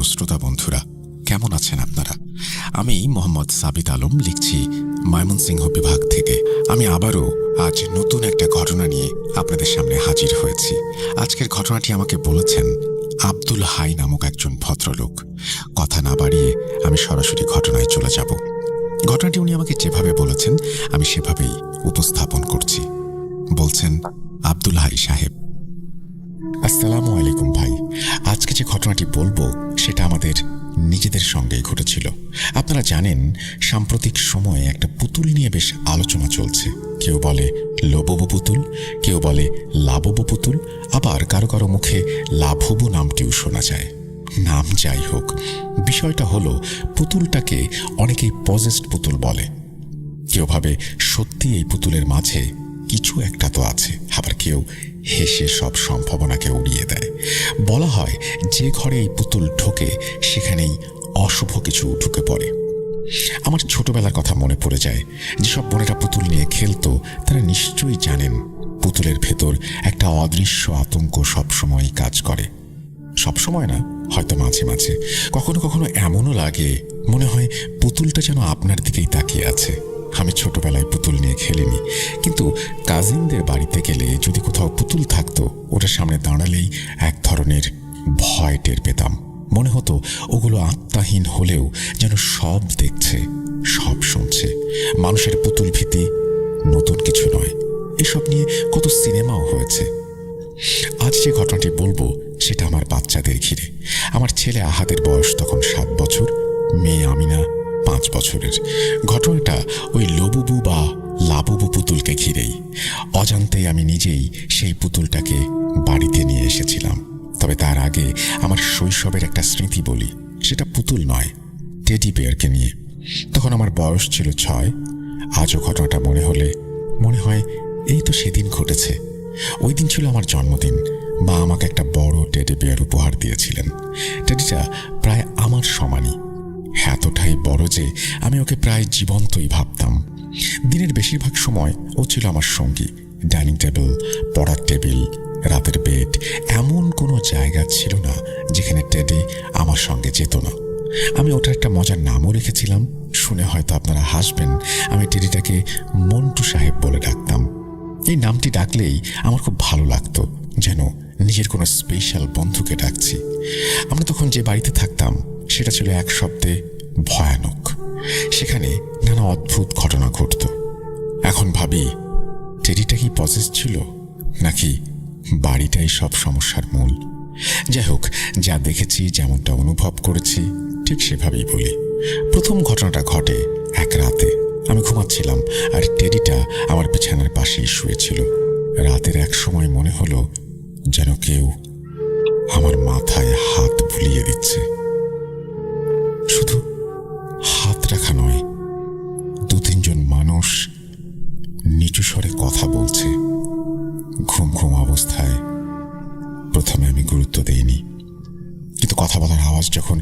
শ্রোতা বন্ধুরা, কেমন আছেন আপনারা? আমি মোহাম্মদ সাবিত আলম লিখছি ময়মনসিংহ বিভাগ থেকে। আমি আবারও আজ নতুন একটা ঘটনা নিয়ে আপনাদের সামনে হাজির হয়েছি। আজকের ঘটনাটি আমাকে বলেছেন আব্দুল হাই নামক একজন ভদ্রলোক। কথা না বাড়িয়ে আমি সরাসরি ঘটনায় চলে যাব। ঘটনাটি উনি আমাকে যেভাবে বলেছেন আমি সেভাবেই উপস্থাপন করছি। বলছেন, আব্দুল হাই সাহেব, আসসালামু আলাইকুম ভাই। আজকে যে ঘটনাটি বলবো সেটা আমাদের নিজেদের সঙ্গেই ঘটেছিল। আপনারা জানেন, সাম্প্রতিক সময়ে একটা পুতুল নিয়ে বেশ আলোচনা চলছে। কেউ বলে লোববু পুতুল, কেউ বলে লাববু পুতুল, আবার কারো কারো মুখে লাভবু নামটিও শোনা যায়। নাম যাই হোক, বিষয়টা হলো পুতুলটাকে অনেকেই পজেসড পুতুল বলে। কেউ ভাবে সত্যি এই পুতুলের মাঝে কিছু একটা তো আছে, আবার কেউ হেসে সব সম্ভাবনাকে উড়িয়ে দেয়। বলা হয় যে ঘরে এই পুতুল ঢোকে সেখানেই অশুভ কিছু ঢুকে পড়ে। আমার ছোটবেলার কথা মনে পড়ে যায়। যেসব বোনেরা পুতুল নিয়ে খেলতো তারা নিশ্চয়ই জানেন পুতুলের ভেতর একটা অদৃশ্য আতঙ্ক সবসময়ই কাজ করে। সবসময় না, হয়তো মাঝে মাঝে। কখনো কখনো এমনও লাগে মনে হয় পুতুলটা যেন আপনার দিকেই তাকিয়ে আছে। আমি ছোটবেলায় পুতুল নিয়ে খেলিনি, কিন্তু কাজিনদের বাড়িতে গেলে যদি কোথাও পুতুল থাকতো, ওটার সামনে দাঁড়ালেই এক ধরনের ভয় টের পেতাম। মনে হতো ওগুলো আত্মাহীন হলেও যেন সব দেখছে, সব শুনছে। মানুষের পুতুল ভীতি নতুন কিছু নয়, এসব নিয়ে কত সিনেমাও হয়েছে। আজ যে ঘটনাটি বলবো সেটা আমার বাচ্চাদের ঘিরে। আমার ছেলে আহাদের বয়স তখন 7 বছর, মেয়ে আমিনা 5 বছরের। ঘটনাটা ওই লোববু বা লাববু পুতুলকে ঘিরেই। অজান্তেই আমি নিজেই সেই পুতুলটাকে বাড়িতে নিয়ে এসেছিলাম। তবে তার আগে আমার শৈশবের একটা স্মৃতি বলি। সেটা পুতুল নয়, টেডি বেয়ারকে নিয়ে। তখন আমার বয়স ছিল 6। আজও ঘটনাটা মনে হলে মনে হয় এই তো সেদিন ঘটেছে। ওই দিন ছিল আমার জন্মদিন। মা আমাকে একটা বড় টেডি বেয়ার উপহার দিয়েছিলেন। টেডিটা প্রায় আমার সমানই, এতটাই বড় যে আমি ওকে প্রায় জীবন্তই ভাবতাম। দিনের বেশিরভাগ সময় ও ছিল আমার সঙ্গী। ডাইনিং টেবিল, পড়ার টেবিল, রাতের বেড, এমন কোনো জায়গা ছিল না যেখানে টেডি আমার সঙ্গে যেত না। আমি ওটার একটা মজার নামও রেখেছিলাম। শুনে হয়তো আপনারা হাসবেন, আমি টেডিটাকে মন্টু সাহেব বলে ডাকতাম। এই নামটি ডাকলেই আমার খুব ভালো লাগতো, যেন নিজের কোনো স্পেশাল বন্ধুকে ডাকছি। আমরা তখন যে বাড়িতে থাকতাম সেটা ছিল এক শব্দে ভয়ানক। সেখানে নানা অদ্ভুত ঘটনা ঘটত। এখন ভাবি, টেডিটা কি পজেস ছিল, নাকি বাড়িটাই সব সমস্যার মূল? যাই হোক, যা দেখেছি, যেমনটা অনুভব করেছি ঠিক সেভাবেই বলি। প্রথম ঘটনাটা ঘটে এক রাতে। আমি ঘুমাচ্ছিলাম আর টেডিটা আমার বিছানার পাশেই শুয়েছিল। রাতের এক সময় মনে হলো যেন কেউ আমার মাথায় হাত বুলিয়ে দিচ্ছে। শুধু হাত রাখা নয়, 2-3 জন মানুষ নিচু স্বরে কথা বলছে। ঘুম ঘুম অবস্থায় প্রথমে আমি গুরুত্ব দেইনি, কিন্তু কথা বলার আওয়াজ যখন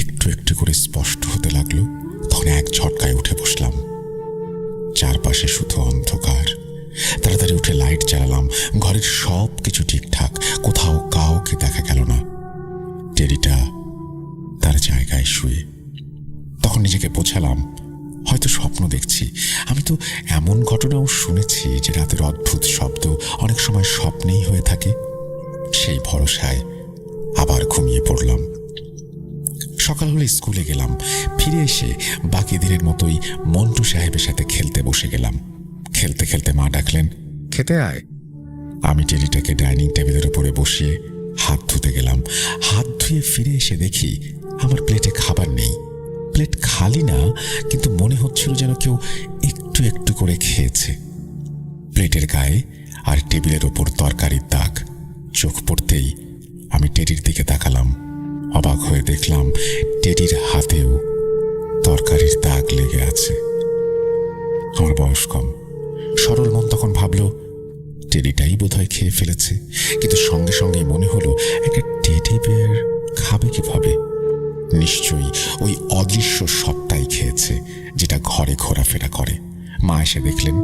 একটু একটু করে স্পষ্ট হতে লাগলো, তখন এক ঝটকায় উঠে বসলাম। চারপাশে শুধু অন্ধকার। তাড়াতাড়ি উঠে লাইট জ্বালালাম। ঘরের সব কিছু ঠিকঠাক, কোথাও কাউকে দেখা গেল না। টেডিটা তার জায়গায় শুয়ে। তখন নিজেকে বোঝালাম হয়তো স্বপ্ন দেখছি। আমি তো এমন ঘটনাও শুনেছি যে রাতের অদ্ভুত শব্দ অনেক সময় স্বপ্নেই হয়ে থাকে। সেই ভরসায় আবার ঘুমিয়ে পড়লাম। সকাল হলে স্কুলে গেলাম। ফিরে এসে বাকি দিনের মতোই মন্টু সাহেবের সাথে খেলতে বসে গেলাম। খেলতে খেলতে মা ডাকলেন, খেতে আয়। আমি টেডিটাকে ডাইনিং টেবিলের উপরে বসিয়ে হাত ধুতে গেলাম। হাত ধুয়ে ফিরে এসে দেখি আমার প্লেটে খাবার নেই। প্লেট খালি না, কিন্তু মনে হচ্ছিল যেন কেউ একটু একটু করে খেয়েছে। প্লেটের গায়ে আর টেবিলের ওপর তরকারির দাগ। চোখ পড়তেই আমি টেডির দিকে তাকালাম। অবাক হয়ে দেখলাম টেডির হাতেও তরকারির দাগ লেগে আছে। আমার বয়স কম, সরল মন তখন ভাবল টেডিটাই বোধহয় খেয়ে ফেলেছে। কিন্তু সঙ্গে সঙ্গেই মনে হলো একটা টেডি বেয়ার খাবে কিভাবে? নিশ্চয়ই ওই অদৃশ্য সত্তাই খেয়েছে, যেটা ঘরে ঘোরাফেরা করে। মা এসে দেখলেন,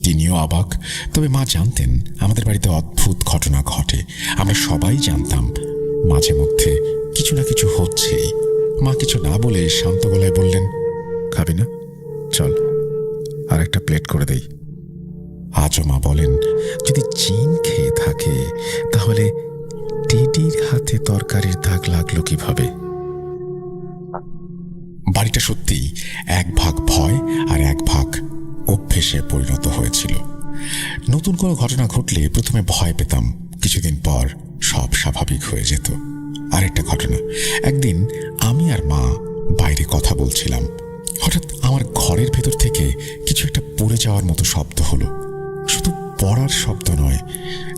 তিনিও অবাক। তবে মা জানতেন আমাদের বাড়িতে অদ্ভুত ঘটনা ঘটে। আমরা সবাই জানতাম মাঝে মধ্যে কিছু না কিছু হচ্ছেই। মা কিছু না বলে শান্ত গলায় বললেন, খাবি না? চল আর একটা প্লেট করে দেই। আজও মা বলেন, যদি জিন খেয়ে থাকে তাহলে টেডির হাতে তরকারির দাগ লাগলো কিভাবে? বাড়িটা সত্যি এক ভাগ ভয় আর এক ভাগ অভ্যেসে পরিণত হয়েছিল। নতুন কোনো ঘটনা ঘটলে প্রথমে ভয় পেতাম, কিছুদিন পর সব স্বাভাবিক হয়ে যেত। আরেকটা ঘটনা, একদিন আমি আর মা বাইরে কথা বলছিলাম। হঠাৎ আমার ঘরের ভেতর থেকে কিছু একটা পড়ে যাওয়ার মতো শব্দ হলো। শুধু পড়ার শব্দ নয়,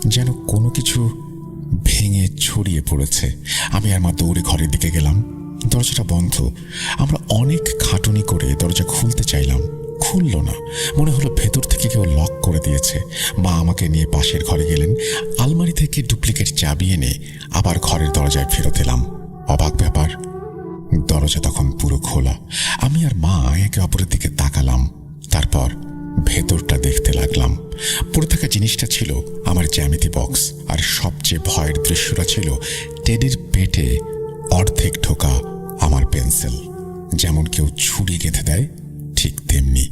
যেন কোনো কিছু ভেঙে ছড়িয়ে পড়েছে। আমি আর মা দৌড়ে ঘরের দিকে গেলাম। দরজাটা বন্ধ। আমরা অনেক খাটুনি করে দরজা খুলতে চাইলাম, খুলল না। মনে হলো ভেতর থেকে কেউ লক করে দিয়েছে। মা আমাকে নিয়ে পাশের ঘরে গেলেন। আলমারি থেকে ডুপ্লিকেট চাবি এনে আবার ঘরের দরজায় ফেরত এলাম। অবাক ব্যাপার, দরজা তখন পুরো খোলা। আমি আর মা একে অপরের দিকে তাকালাম, তারপর ভেতরটা দেখতে লাগলাম। পড়ে থাকা জিনিসটা ছিল আমার জ্যামিতি বক্স, আর সবচেয়ে ভয়ের দৃশ্যটা ছিল টেডির পেটে অর্ধেক ঢোকা আমার পেন্সিল। যেমন কেউ ছুরি গেঁথে দেয়, ঠিক তেমনি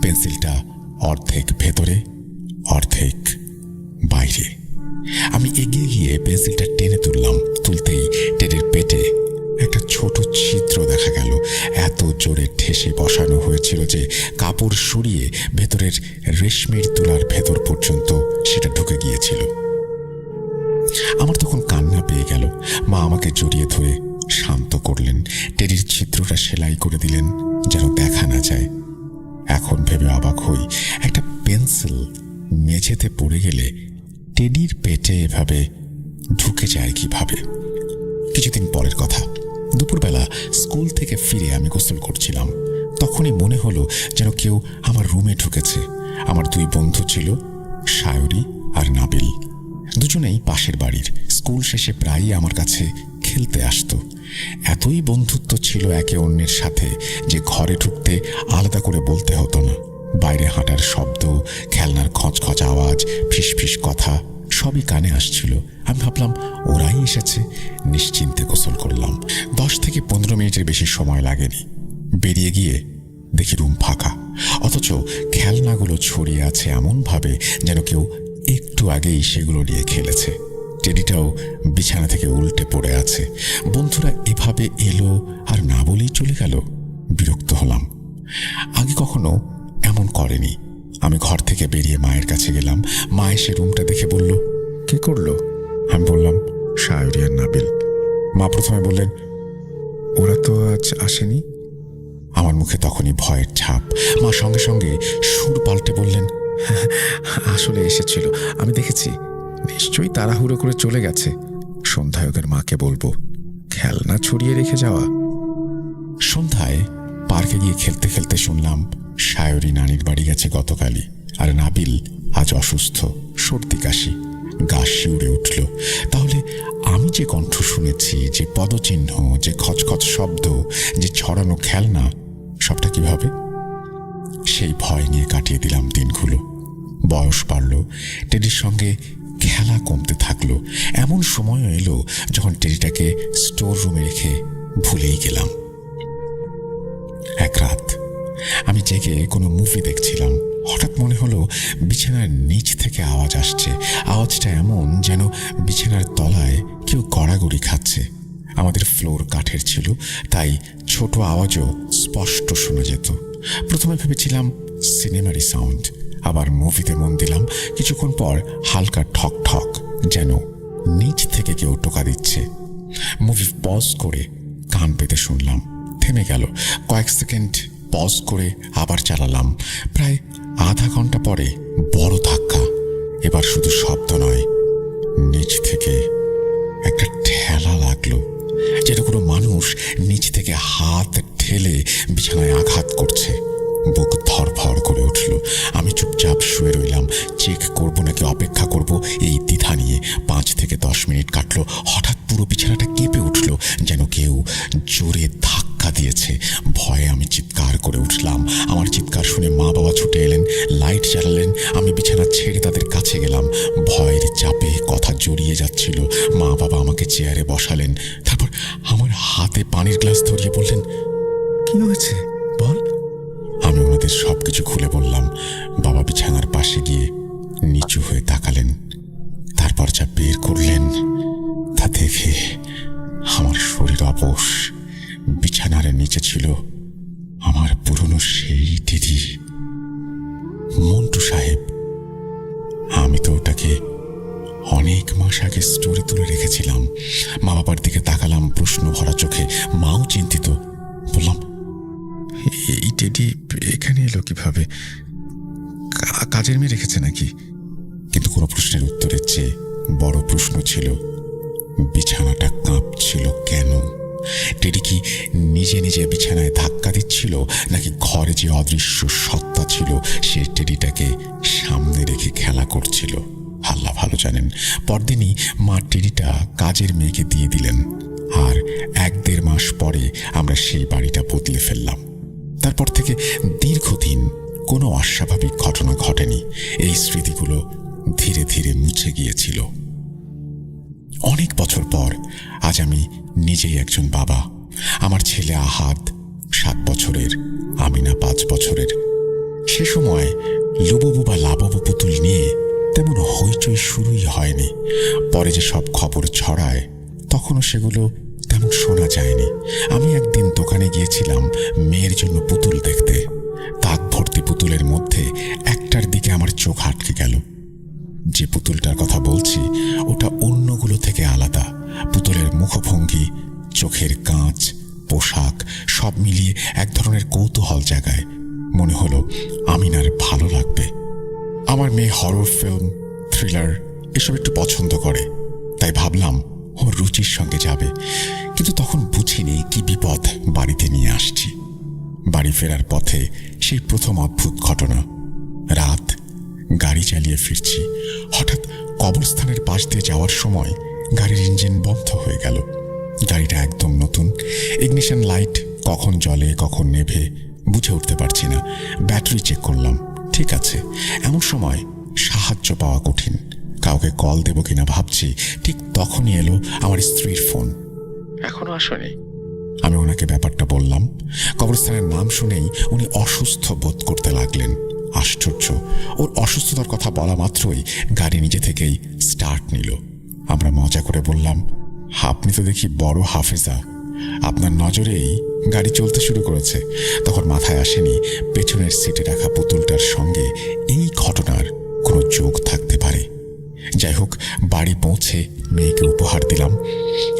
পেন্সিলটা অর্ধেক ভেতরে অর্ধেক বাইরে। আমি এগিয়ে গিয়ে পেন্সিলটা টেনে তুললাম। তুলতেই টেডির পেটে একটা ছোট ছিদ্র দেখা গেল। এত জোরে ঠেসে বসানো হয়েছিল যে কাপড় সরিয়ে ভেতরের রেশমির তুলার ভেতর পর্যন্ত সেটা ঢুকে গিয়েছিল। আমার তখন কান্না পেয়ে গেল। মা আমাকে জড়িয়ে ধরে শান্ত করলেন, টেডির ছিদ্রটা সেলাই করে দিলেন যেন দেখা না যায়। এখন ভেবে অবাক হই, একটা পেন্সিল মেঝেতে পড়ে গেলে টেডির পেটে এভাবে ঢুকে যায় কিভাবে? কিছুদিন পরের কথা, দুপুরবেলা স্কুল থেকে ফিরে আমি গোসল করছিলাম। তখনই মনে হলো যেন কেউ আমার রুমে ঢুকেছে। আমার দুই বন্ধু ছিল, সায়রি আর নাবিল। দুজনেই পাশের বাড়ির। স্কুল শেষে প্রায়ই আমার কাছে খেলতে আসতো। এতই বন্ধুত্ব ছিল একে অন্যের সাথে যে ঘরে ঢুকতে আলাদা করে বলতে হতো না। বাইরে হাঁটার শব্দ, খেলনার খচখচ আওয়াজ, ফিসফিস কথা সবই কানে আসছিল। আমি ভাবলাম ওরাই এসেছে। নিশ্চিন্তে গোসল করলাম। 10 থেকে 15 মিনিটের বেশি সময় লাগেনি। বেরিয়ে গিয়ে দেখি রুম ফাঁকা, অথচ খেলনাগুলো ছড়িয়ে আছে এমনভাবে যেন কেউ একটু আগেই সেগুলো নিয়ে খেলেছে। টেডিটাও বিছানা থেকে উল্টে পড়ে আছে। বন্ধুরা এভাবে এলো আর না বলেই চলে গেল। বিরক্ত হলাম। আগে কখনো এমন করেনি। আমি ঘর থেকে বেরিয়ে মায়ের কাছে গেলাম। মা এসে রুমটা দেখে বলল, কে করলো? আমি বললাম, সায়রি আর নাবিল। মা প্রথমে বললেন, ওরা তো আজ আসেনি। আমার মুখে তখনই ভয়ের ছাপ। মা সঙ্গে সঙ্গে সুর পাল্টে বললেন, আসলে এসেছিল, আমি দেখেছি। নিশ্চয়ই তাড়াহুড়ো করে চলে গেছে। সন্ধ্যায় ওদের মাকে বলবো। খেলনা ছড়িয়ে রেখে যাওয়া। সন্ধ্যায় পার্কে গিয়ে খেলতে খেলতে শুনলাম সায়রি নানির বাড়ি গেছে গতকালই, আর নাবিল আজ অসুস্থ, সর্দি কাশি। গা শিউরে উঠল। তাহলে আমি যে কণ্ঠ শুনেছি, যে পদচিহ্ন, যে খচখচ শব্দ, যে ছড়ানো খেলনা, সবটা কিভাবে? সেই ভয় নিয়ে কাটিয়ে দিলাম দিনগুলো। বয়স বাড়ল, টেডির সঙ্গে খেলা কমতে থাকলো। এমন সময়ও এলো যখন টেডিটাকে স্টোর রুমে রেখে ভুলেই গেলাম। এক রাত আমি জেগে কোনো মুভি দেখছিলাম। হঠাৎ মনে হলো বিছানার নিচ থেকে আওয়াজ আসছে। আওয়াজটা এমন যেন বিছানার তলায় কেউ গড়াগড়ি খাচ্ছে। আমাদের ফ্লোর কাঠের ছিল, তাই ছোট আওয়াজও স্পষ্ট শোনা যেত। প্রথমে ভেবেছিলাম সিনেমারই সাউন্ড, আবার মুভিতে মন দিলাম। কিছুক্ষণ পর হালকা ঠক ঠক, যেন নিচ থেকে কেউ টোকা দিচ্ছে। মুভি পজ করে কান পেতে শুনলাম। থেমে গেল। কয়েক সেকেন্ড পজ করে আবার চালালাম। প্রায় আধা ঘন্টা পরে বড় ধাক্কা। এবার শুধু শব্দ নয়, নিচ থেকে একটা ঠেলা লাগলো, যেন কোনো মানুষ নিচ থেকে হাত ঠেলে বিছানায় আঘাত করছে। বুক ধরফর করে উঠল। আমি চুপচাপ শুয়ে রইলাম। চেক করব নাকি অপেক্ষা করব, এই দ্বিধা নিয়ে 5 থেকে 10 মিনিট কাটলো। হঠাৎ পুরো বিছানাটা কেঁপে উঠল, যেন কেউ জোরে ধাক্কা ধাক্কা দিয়েছে। ভয়ে আমি চিৎকার করে উঠলাম। আমার চিৎকার শুনে মা বাবা ছুটে এলেন, লাইট জ্বালালেন। আমি বিছানা ছেড়ে তাদের কাছে গেলাম। ভয়ের চাপে কথা জড়িয়ে যাচ্ছিল। মা বাবা আমাকে চেয়ারে বসালেন, তারপর আমার হাতে পানির গ্লাস ধরিয়ে বললেন, কি হয়েছে বল। আমি ওনাদের সবকিছু খুলে বললাম। বাবা বিছানার পাশে গিয়ে নিচু হয়ে তাকালেন, তারপর যা বের করলেন তা দেখে আমার শরীর অবশ। বিছানার নিচে ছিল আমার পুরনো সেই দিদি, মন্টু সাহেব। আমি তো ওটাকে অনেক মাস আগে স্টোরে তুলে রেখেছিলাম। মা বাবার দিকে তাকালাম প্রশ্ন ভরা চোখে। মাও চিন্তিত। বললাম, এই টেডি এখানে এলো কিভাবে? কাজের মেয়ে রেখেছে নাকি? কিন্তু কোনো প্রশ্নের উত্তরের চেয়ে বড় প্রশ্ন ছিল, বিছানাটা কাঁপছিল কেন? টেডি কি নিজে নিজে বিছানায় ধাক্কা দিচ্ছিল, নাকি ঘরে যে অদৃশ্য সত্তা ছিল সে টেডিটাকে সামনে রেখে খেলা করছিল? আল্লাহ ভালো জানেন। পরদিনই মা টেডিটা কাজের মেয়েকে দিয়ে দিলেন, আর 1-1.5 মাস পরে আমরা সেই বাড়িটা বদলে ফেললাম। তারপর থেকে দীর্ঘদিন কোনো অস্বাভাবিক ঘটনা ঘটেনি। এই স্মৃতিগুলো ধীরে ধীরে মুছে গিয়েছিল। অনেক বছর পর আজ আমি নিজেই একজন বাবা। আমার ছেলে আহাদ 7 বছরের, আমিনা 5 বছরের। সে সময় লুববু বা লাববু পুতুল নিয়ে তেমন হইচই শুরুই হয়নি। পরে যে সব খবর ছড়ায় তখনও সেগুলো তেমন শোনা যায়নি। আমি একদিন দোকানে গিয়েছিলাম মেয়ের জন্য পুতুল দেখতে। তাক ভর্তি পুতুলের মধ্যে একটার দিকে আমার চোখ আটকে গেল। যে পুতুলটার কথা বলছি ওটা অন্যগুলো থেকে আলাদা। পুতুলের মুখভঙ্গি, চোখের কাঁচ, পোশাক সব মিলিয়ে এক ধরনের কৌতূহল জাগায়। মনে হলো আমিনার ভালো লাগবে। আমার মেয়ে হরর ফিল্ম, থ্রিলার এসব একটু পছন্দ করে, তাই ভাবলাম ওর রুচির সঙ্গে যাবে। কিন্তু তখন বুঝিনি কি বিপদ বাড়িতে নিয়ে আসছি। বাড়ি ফেরার পথে সেই প্রথম অদ্ভুত ঘটনা। রাত, গাড়ি চালিয়ে ফিরছি। হঠাৎ কবরস্থানের পাশ দিয়ে যাওয়ার সময় গাড়ির ইঞ্জিন বন্ধ হয়ে গেল। গাড়িটা একদম নতুন। ইগনিশন লাইট কখন জ্বলে কখন নেভে বুঝে উঠতে পারছি না। ব্যাটারি চেক করলাম, ঠিক আছে। এমন সময় সাহায্য পাওয়া কঠিন। কাউকে কল দেব কিনা ভাবছি, ঠিক তখনই এলো আমার স্ত্রীর ফোন। এখনো আসেনি। আমি ওনাকে ব্যাপারটা বললাম। কবরস্থানের নাম শুনেই উনি অসুস্থ বোধ করতে লাগলেন। আশ্চর্য, ওর অসুস্থতার কথা বলা মাত্রই গাড়ি নিজে থেকেই স্টার্ট নিল। আমরা মজা করে বললাম, আপনি তো দেখি বড় হাফেজা, আপনার নজরেই গাড়ি চলতে শুরু করেছে। তখন মাথায় আসেনি পেছনের সিটে রাখা পুতুলটার সঙ্গে এই ঘটনার কোনো যোগ থাকতে পারে। যাই হোক, বাড়ি পৌঁছে মেয়েকে উপহার দিলাম।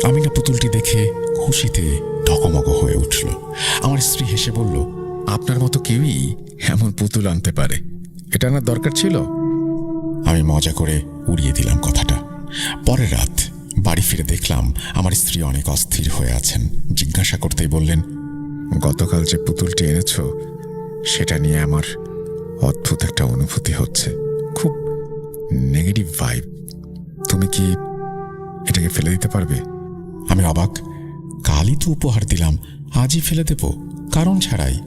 আমি না পুতুলটি দেখে খুশিতে ডকমগ হয়ে উঠল। আমার স্ত্রী হেসে বলল, আপনার মতো কেউই এমন পুতুল আনতে পারে, এটা আনার দরকার ছিল। আমি মজা করে উড়িয়ে দিলাম কথাটা। পরের রাত বাড়ি ফিরে দেখলাম আমার স্ত্রী অনেক অস্থির হয়ে আছেন। জিজ্ঞাসা করতেই বললেন, গতকাল যে পুতুলটি এনেছ সেটা নিয়ে আমার অদ্ভুত একটা অনুভূতি হচ্ছে, খুব নেগেটিভ ভাইব। তুমি কি এটাকে ফেলে দিতে পারবে? আমি অবাক। কালই তো উপহার দিলাম, আজই ফেলে দেব কারণ ছাড়াই?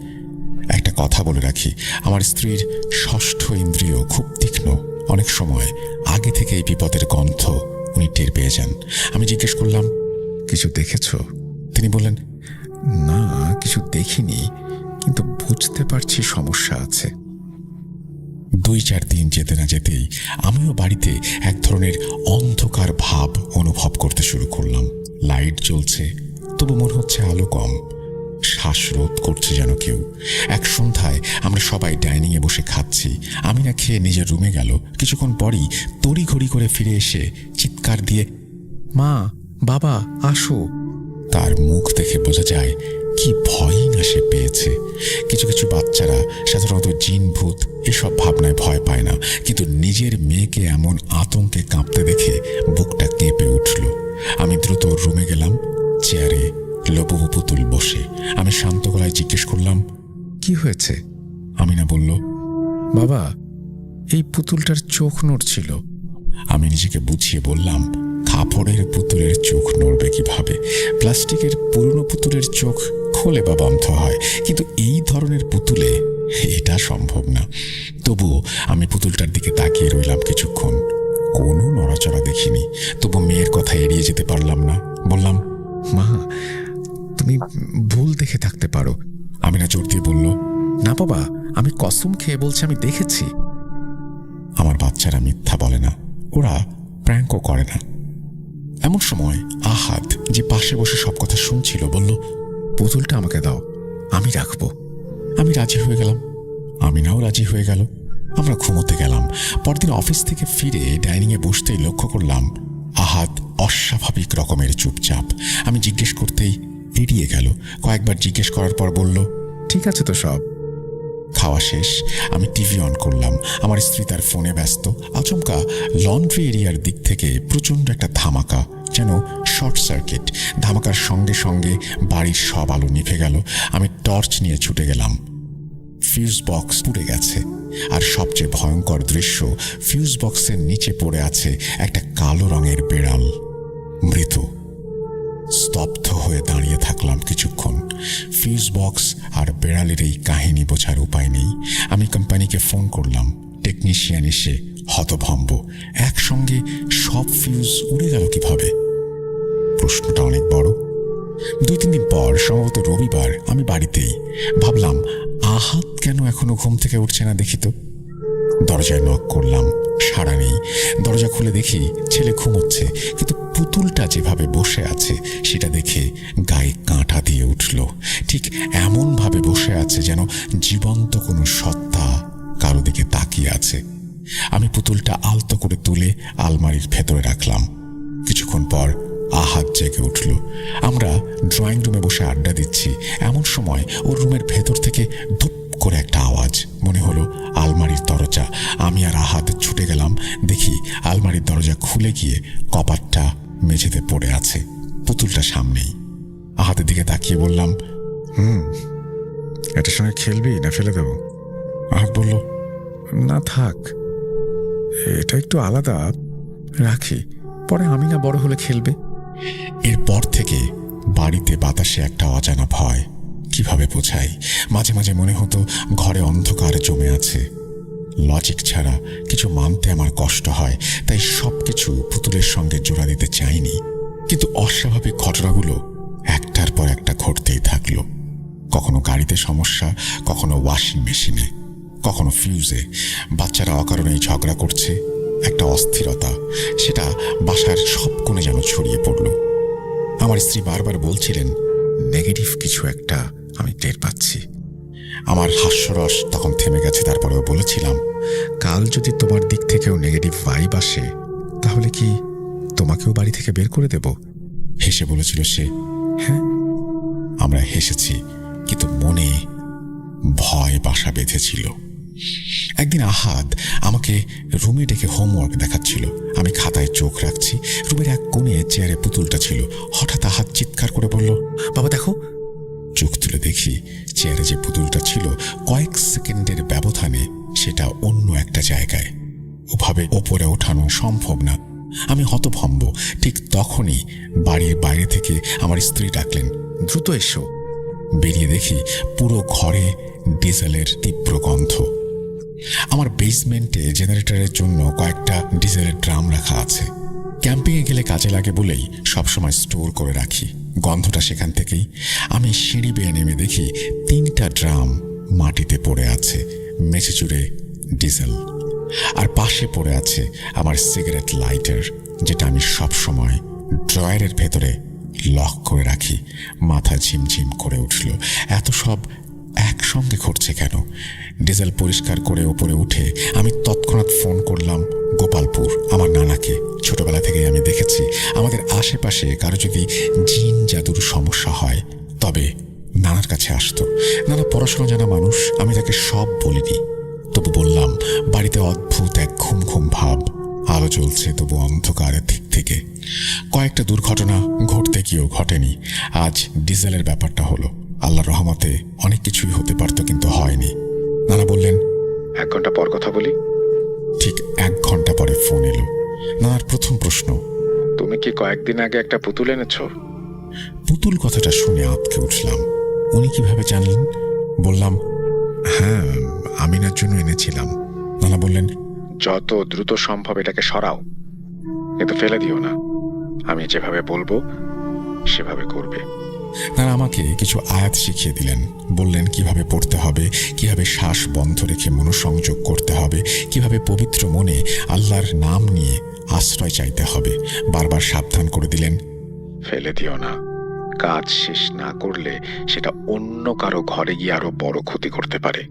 একটা কথা বলে রাখি, আমার স্ত্রীর 6ষ্ঠ ইন্দ্রিয় খুব তীক্ষ্ণ। অনেক সময় আগে থেকে এই বিপদের গন্ধ উনি টের পেয়ে যান। আমি জিজ্ঞেস করলাম, কিছু দেখেছ? তিনি বললেন, না কিছু দেখিনি, কিন্তু বুঝতে পারছি সমস্যা আছে। 2-4 দিন যেতে না যেতেই আমিও বাড়িতে এক ধরনের অন্ধকার ভাব অনুভব করতে শুরু করলাম। লাইট জ্বলছে, তবু মনে হচ্ছে আলো কম। শ্বাসরোধ করছে যেন কেউ। এক সন্ধ্যায় আমরা সবাই ডাইনিংয়ে বসে খাচ্ছি। আমি না খেয়ে নিজের রুমে গেল। কিছুক্ষণ পরই তড়িঘড়ি করে ফিরে এসে চিৎকার দিয়ে, মা, বাবা আসো। তার মুখ দেখে বোঝা যায় কি ভয়ই না সে পেয়েছে। কিছু কিছু বাচ্চারা সাধারণত জিন ভূত এসব ভাবনায় ভয় পায় না, কিন্তু নিজের মেয়েকে এমন আতঙ্কে কাঁপতে দেখে বুকটা কেঁপে উঠল। আমি দ্রুত রুমে গেলাম। চেয়ারে লবু পুতুল বসে। আমি শান্ত গলায় জিজ্ঞেস করলাম, কি হয়েছে? আমিনা বলল, বাবা, এই পুতুলটার চোখ নড়ছিল। আমি নিজেকে বুঝিয়ে বললাম, কাপড়ের পুতুলের চোখ নড়বে কিভাবে? প্লাস্টিকের পুরনো পুতুলের চোখ হলে বা বন্ধ হয়, কিন্তু এই ধরনের পুতুলে এটা সম্ভব না। তবুও আমি পুতুলটার দিকে তাকিয়ে রইলাম কিছুক্ষণ। কোনো নড়াচড়া দেখিনি, তবু মেয়ের কথা এড়িয়ে যেতে পারলাম না। বললাম, মা, তুমি ভুল দেখে থাকতে পারো। আমিনা জোর দিয়ে বলল, না বাবা, আমি কসম খেয়ে বলছি আমি দেখেছি। আমার বাচ্চারা মিথ্যা বলে না, ওরা প্র্যাঙ্কও করে না। এমন সময় আহাদ, যে পাশে বসে সব কথা শুনছিল, বলল, পুতুলটা আমাকে দাও, আমি রাখবো। আমি রাজি হয়ে গেলাম, আমিনাও রাজি হয়ে গেল। আমরা ঘুমোতে গেলাম। পরদিন অফিস থেকে ফিরে ডাইনিংয়ে বসতেই লক্ষ্য করলাম আহাদ অস্বাভাবিক রকমের চুপচাপ। আমি জিজ্ঞেস করতেই এড়িয়ে গেল। কয়েকবার জিজ্ঞেস করার পর বলল, ঠিক আছে তো সব। খাওয়া শেষ, আমি টিভি অন করলাম। আমার স্ত্রী তার ফোনে ব্যস্ত। আচমকা লন্ড্রি এরিয়ার দিক থেকে প্রচণ্ড একটা ধামাকা, যেন শর্ট সার্কিট। ধামাকার সঙ্গে সঙ্গে বাড়ির সব আলো নিভে গেল। আমি টর্চ নিয়ে ছুটে গেলাম। ফিউজ বক্স পুড়ে গেছে, আর সবচেয়ে ভয়ঙ্কর দৃশ্য, ফিউজ বক্সের নিচে পড়ে আছে একটা কালো রঙের বেড়াল, মৃত। স্তব্ধ হয়ে দাঁড়িয়ে থাকলাম কিছুক্ষণ। ফিউজ বক্স আর বেড়ালের এই কাহিনী বোঝার উপায় নেই। আমি কোম্পানিকে ফোন করলাম। টেকনিশিয়ান এসে হতভম্ব, একসঙ্গে সব ফিউজ উড়ে গেল কিভাবে? প্রশ্নটা অনেক বড়। 2-3 দিন পর, সম্ভবত রবিবার, আমি বাড়িতেই। ভাবলাম, আহাত কেন এখনো ঘুম থেকে উঠছে না দেখি তো। দরজায় নক করলাম, সাড়া নেই। দরজা খুলে দেখি ছেলে ঘুমোচ্ছে, কিন্তু পুতুলটা যেভাবে বসে আছে সেটা দেখে গায়ে কাঁটা দিয়ে উঠল। ঠিক এমনভাবে বসে আছে যেন জীবন্ত কোনো সত্তা কারো দিকে তাকিয়ে আছে। আমি পুতুলটা আলতো করে তুলে আলমারির ভেতরে রাখলাম। কিছুক্ষণ পর আহাত জেগে উঠল। আমরা ড্রয়িং রুমে বসে আড্ডা দিচ্ছি। এমন সময় ওর রুমের ভেতর থেকে ধুপ করে একটা আওয়াজ। মনে হলো আলমারির দরজা। আমি আর আহাত ছুটে গেলাম। দেখি আলমারির দরজা খুলে গিয়ে কপাটটা মেঝেতে পড়ে আছে, পুতুলটা সামনেই। আহাতের দিকে তাকিয়ে বললাম, এটার সঙ্গে খেলবি না ফেলে দেব? আহাত বলল, না থাক, এটা একটু আলাদা, রাখি, পরে আমি না বড় হলে খেলবে। এরপর থেকে বাড়িতে বাতাসে একটা অজানা ভয়। কিভাবে বোঝাই? মাঝে মাঝে মনে হতো ঘরে অন্ধকার জমে আছে। লজিক ছাড়া কিছু মানতে আমার কষ্ট হয়, তাই সবকিছু পুতুলের সঙ্গে জোড়া দিতে চাইনি। কিন্তু অস্বাভাবিক ঘটনাগুলো একটার পর একটা ঘটতেই থাকলো। কখনো গাড়িতে সমস্যা, কখনো ওয়াশিং মেশিনে, কখনো ফিউজে। বাচ্চারা অকারণেই ঝগড়া করছে। একটা অস্থিরতা, সেটা বাসার সব কোণে যেন ছড়িয়ে পড়ল। আমার স্ত্রী বারবার বলছিলেন, নেগেটিভ কিছু একটা আমি টের পাচ্ছি। আমার হাস্যরস তখন থেমে গেছে। তারপরেও বলেছিলাম, কাল যদি তোমার দিক থেকেও নেগেটিভ ভাইব আসে, তাহলে কি তোমাকেও বাড়ি থেকে বের করে দেব? হেসে বলেছিল সে। হ্যাঁ, আমরা হেসেছি, কিন্তু মনে ভয় বাসা বেঁধেছিল। একদিন আহাদ আমাকে রুমে ডেকে হোমওয়ার্ক দেখাচ্ছিল। আমি খাতায় চোখ রাখছি। রুমের এক কোণে চেয়ারে পুতুলটা ছিল। হঠাৎ আহাদ চিৎকার করে বলল, বাবা দেখো। চোখ তুলে দেখি চেয়ারে যে পুতুলটা ছিল, কয়েক সেকেন্ডের ব্যবধানে সেটা অন্য একটা জায়গায়। ওভাবে ওপরে ওঠানো সম্ভব না। আমি হতভম্ব। ঠিক তখনই বাড়ির বাইরে থেকে আমার স্ত্রী ডাকলেন, দ্রুত এসো। বেরিয়ে দেখি পুরো ঘরে ডিজেলের তীব্র গন্ধ। আমার বেসমেন্টে জেনারেটরের জন্য কয়েকটা ডিজেলের ড্রাম রাখা আছে। ক্যাম্পিংয়ে গেলে কাজে লাগে বলেই সবসময় স্টোর করে রাখি। গন্ধটা সেখান থেকেই। আমি সিঁড়ি বেয়ে নেমে দেখি 3টা ড্রাম মাটিতে পড়ে আছে, মেঝে জুড়ে ডিজেল। আর পাশে পড়ে আছে আমার সিগারেট লাইটার, যেটা আমি সবসময় ড্রয়ারের ভেতরে লক করে রাখি। মাথা ঝিমঝিম করে উঠল। এত সব একসঙ্গে ঘটছে কেন? ডিজেল পরিষ্কার করে ওপরে উঠে আমি তৎক্ষণাৎ ফোন করলাম গোপালপুর, আমার নানাকে। ছোটবেলা থেকে আমি দেখেছি, আমাদের আশেপাশে কারো যদি জিন জাদুর সমস্যা হয় তবে নানার কাছে আসতো। নানা পড়াশোনা জানা মানুষ, আমি তাকে সব বলিনি। তবু বললাম, বাড়িতে অদ্ভুত এক ঘুম ঘুম ভাব। আলো জ্বলছে, তবু অন্ধকারের দিক থেকে। কয়েকটা দুর্ঘটনা ঘটতে গিয়েও ঘটেনি। আজ ডিজেলের ব্যাপারটা হলো। আল্লাহর রহমতে অনেক কিছুই হতে পারত, কিন্তু হয়নি। নানা বললেন, 1 ঘন্টা পর কথা বলি। ঠিক 1 ঘন্টা পরে ফোন এলো। নানার প্রথম প্রশ্ন, তুমি কি কয়েকদিন আগে একটা পুতুল এনেছ? পুতুল কথাটা শুনে আঁতকে উঠলাম। উনি কিভাবে জানলেন? বললাম, হ্যাঁ, আমিনার জন্য এনেছিলাম। নানা বললেন, যত দ্রুত সম্ভব এটাকে সরাও, কিন্তু ফেলে দিও না। আমি যেভাবে বলবো সেভাবে করবে। তারা আমাকে কিছু আয়াত শিখিয়ে দিলেন, বললেন কিভাবে পড়তে হবে, কিভাবে শ্বাস বন্ধ রেখে মনোসংযোগ করতে হবে, কিভাবে পবিত্র মনে আল্লাহর নাম নিয়ে আশ্রয় চাইতে হবে। বারবার সাবধান করে দিলেন, ফেলে দিও না। কাজ শেষ না করলে সেটা অন্য কারো ঘরে গিয়ে আরো বড় ক্ষতি করতে পারে।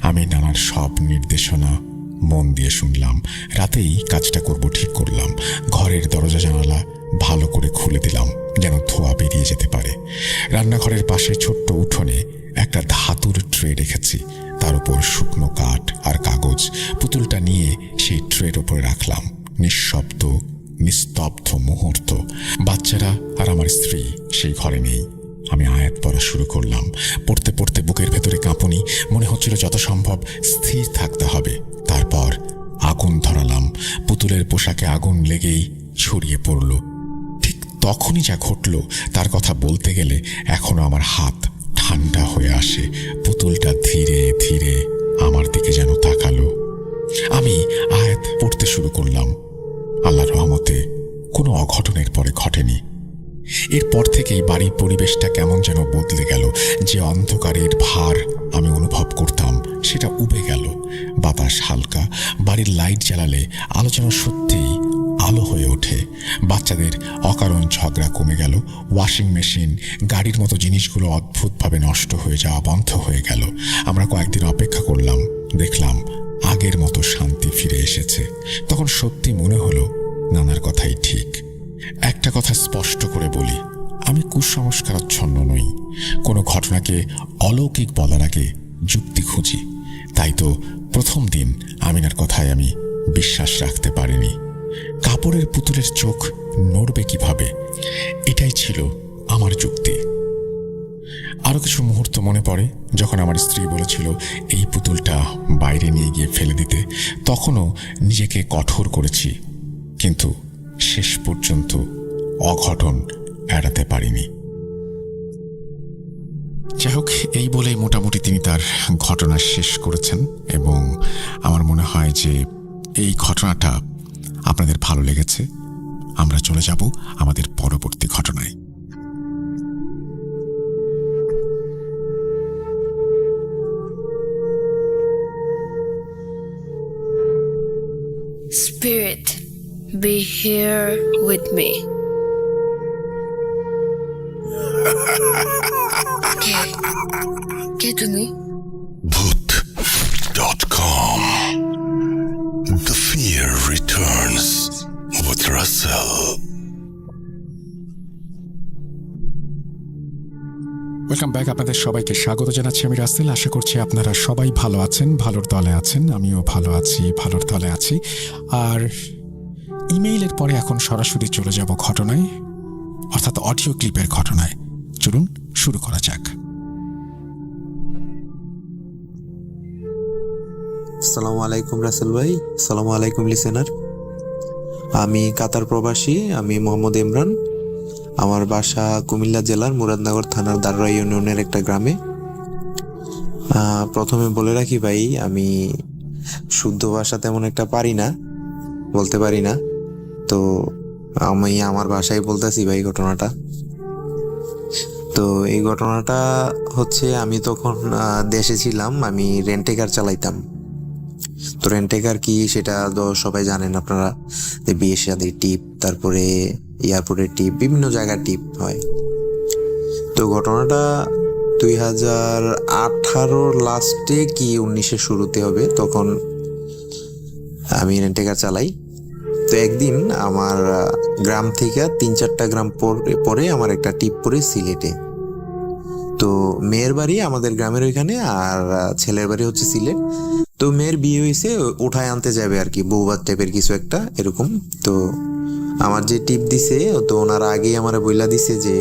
আমি নানার সব নির্দেশনা মন দিয়ে শুনলাম। রাতেই কাজটা করব ঠিক করলাম। ঘরের দরজা জানালা ভালো করে খুলে দিলাম, যেন ধোঁয়া বেরিয়ে যেতে পারে। রান্নাঘরের পাশে ছোট্ট উঠোনে একটা ধাতুর ট্রে রেখেছি, তার উপর শুকনো কাঠ আর কাগজ। পুতুলটা নিয়ে সেই ট্রের ওপরে রাখলাম। নিঃশব্দ নিস্তব্ধ মুহূর্ত। বাচ্চারা আর আমার স্ত্রী সেই ঘরে নেই। আমি আয়াত পড়া শুরু করলাম। পড়তে পড়তে বুকের ভেতরে কাঁপুনি। মনে হচ্ছিল যত সম্ভব স্থির থাকতে হবে। তারপর আগুন ধরালাম। পুতুলের পোশাকে আগুন লেগেই ছড়িয়ে পড়ল। ঠিক তখনই যা ঘটল তার কথা বলতে গেলে এখনো আমার হাত ঠান্ডা হয়ে আসে। পুতুলটা ধীরে ধীরে আমার দিকে যেন তাকালো। আমি আয়াত পড়তে শুরু করলাম। আল্লাহর রহমতে কোনো অঘটনের পরে ঘটেনি। এরপর থেকেই বাড়ির পরিবেশটা কেমন যেন বদলে গেল। যে অন্ধকারের ভার আমি অনুভব করতাম সেটা উবে গেল। বাতাস হালকা, বাড়ির লাইট জ্বালালে আলো যেন সত্যিই আলো হয়ে ওঠে। বাচ্চাদের অকারণ ঝগড়া কমে গেল। ওয়াশিং মেশিন, গাড়ির মতো জিনিসগুলো অদ্ভুতভাবে নষ্ট হয়ে যাওয়া বন্ধ হয়ে গেল। আমরা কয়েকদিন অপেক্ষা করলাম, দেখলাম আগের মতো শান্তি ফিরে এসেছে। তখন সত্যি মনে হলো নানার কথাই ঠিক। একটা কথা স্পষ্ট করে বলি, আমি কুসংস্কারাচ্ছন্ন নই। কোনো ঘটনাকে অলৌকিক বলার আগে যুক্তি খুঁজি। তাই তো প্রথম দিন আমিনার কথায় আমি বিশ্বাস রাখতে পারিনি। কাপড়ের পুতুলের চোখ নড়বে কিভাবে, এটাই ছিল আমার যুক্তি। আরো কিছু মুহূর্ত মনে পড়ে যখন আমার স্ত্রী বলেছিল এই পুতুলটা বাইরে নিয়ে গিয়ে ফেলে দিতে। তখনও নিজেকে কঠোর করেছি, কিন্তু শেষ পর্যন্ত অঘটন এড়াতে পারিনি। যাই হোক, এই বলেই মোটামুটি তিনি তার ঘটনা শেষ করেছেন এবং আমার মনে হয় যে এই ঘটনাটা আপনাদের ভালো লেগেছে। আমরা চলে যাব আমাদের পরবর্তী ঘটনায়। Spirit, be here with me. কে তুমি? Bhoot.com. The fear returns with Russell. Welcome back. আপনাদের সবাইকে স্বাগত জানাচ্ছি। আমি রাসেল। আশা করছি আপনারা সবাই ভালো আছেন, ভালোর দলে আছেন। আমিও ভালো আছি, ভালোর দলে আছি। আর ইমেইলের পরে এখন সরাসরি চলে যাব ঘটনায়, অর্থাৎ অডিও ক্লিপের ঘটনায়। চলুন শুরু করা যাক। আসসালামু আলাইকুম রাসেল ভাই, আসসালামু আলাইকুম লিসেনার। আমি কাতার প্রবাসী, আমি মোহাম্মদ ইমরান। আমার বাসা কুমিল্লা জেলার মুরাদনগর থানার দারুরা ইউনিয়নের একটা গ্রামে। প্রথমে বলে রাখি ভাই, আমি শুদ্ধ ভাষা তেমন একটা বলতে পারি না, তো আমি আমার ভাষায় বলতেছি ভাই ঘটনাটা। তো এই ঘটনাটা হচ্ছে, আমি তখন দেশে ছিলাম, আমি রেন্টে কার চালাইতাম। তো রেন্টে কার কি সেটা তো সবাই জানেন আপনারা, যে বিয়ে শাদী টিপ, তারপরে এয়ারপোর্টের টিপ, বিভিন্ন জায়গার টিপ হয়। তো ঘটনাটা 2018 লাস্টে কি 19-এর শুরুতে হবে। তখন আমি রেন্টে কার চালাই। তো একদিন আমার গ্রাম থেকে 3-4টা গ্রাম পরে আমার একটা টিপ পড়ে সিলেটে। তো মেয়ের বাড়ি আমাদের গ্রামের ওইখানে, আর ছেলের বাড়ি হচ্ছে সিলেট। তো মেয়ের বিয়ে হয়েছে, উঠায় আনতে যাবে আর কি, বউভাত টাইপের কিছু একটা এরকম। তো আমার যে টিপ দিছে, তো ওনারা আগেই আমার বইলা দিছে যে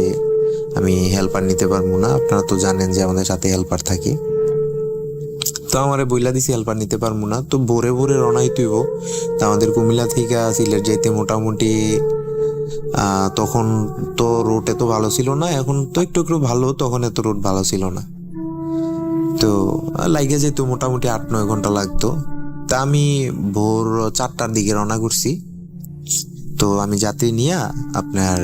আমি হেল্পার নিতে পারবো না। আপনারা তো জানেন যে আমাদের সাথে হেল্পার থাকে। তো আমার বইলা দিছে হেল্পার নিতে পারবো না। তো ভোরে ভোরে রওনাই তুইব। তো আমাদের কুমিল্লা থেকে সিলেট যেতে মোটামুটি তখন তো রোড এত ভালো ছিল না, এখন তো একটু একটু ভালো, তখন এত রোড ভালো ছিল না। তো লাগে যেত মোটামুটি 8-9 ঘন্টা লাগতো। তা আমি ভোর 4টার দিকে রওনা করছি। তো আমি যাত্রী নিয়ে আপনার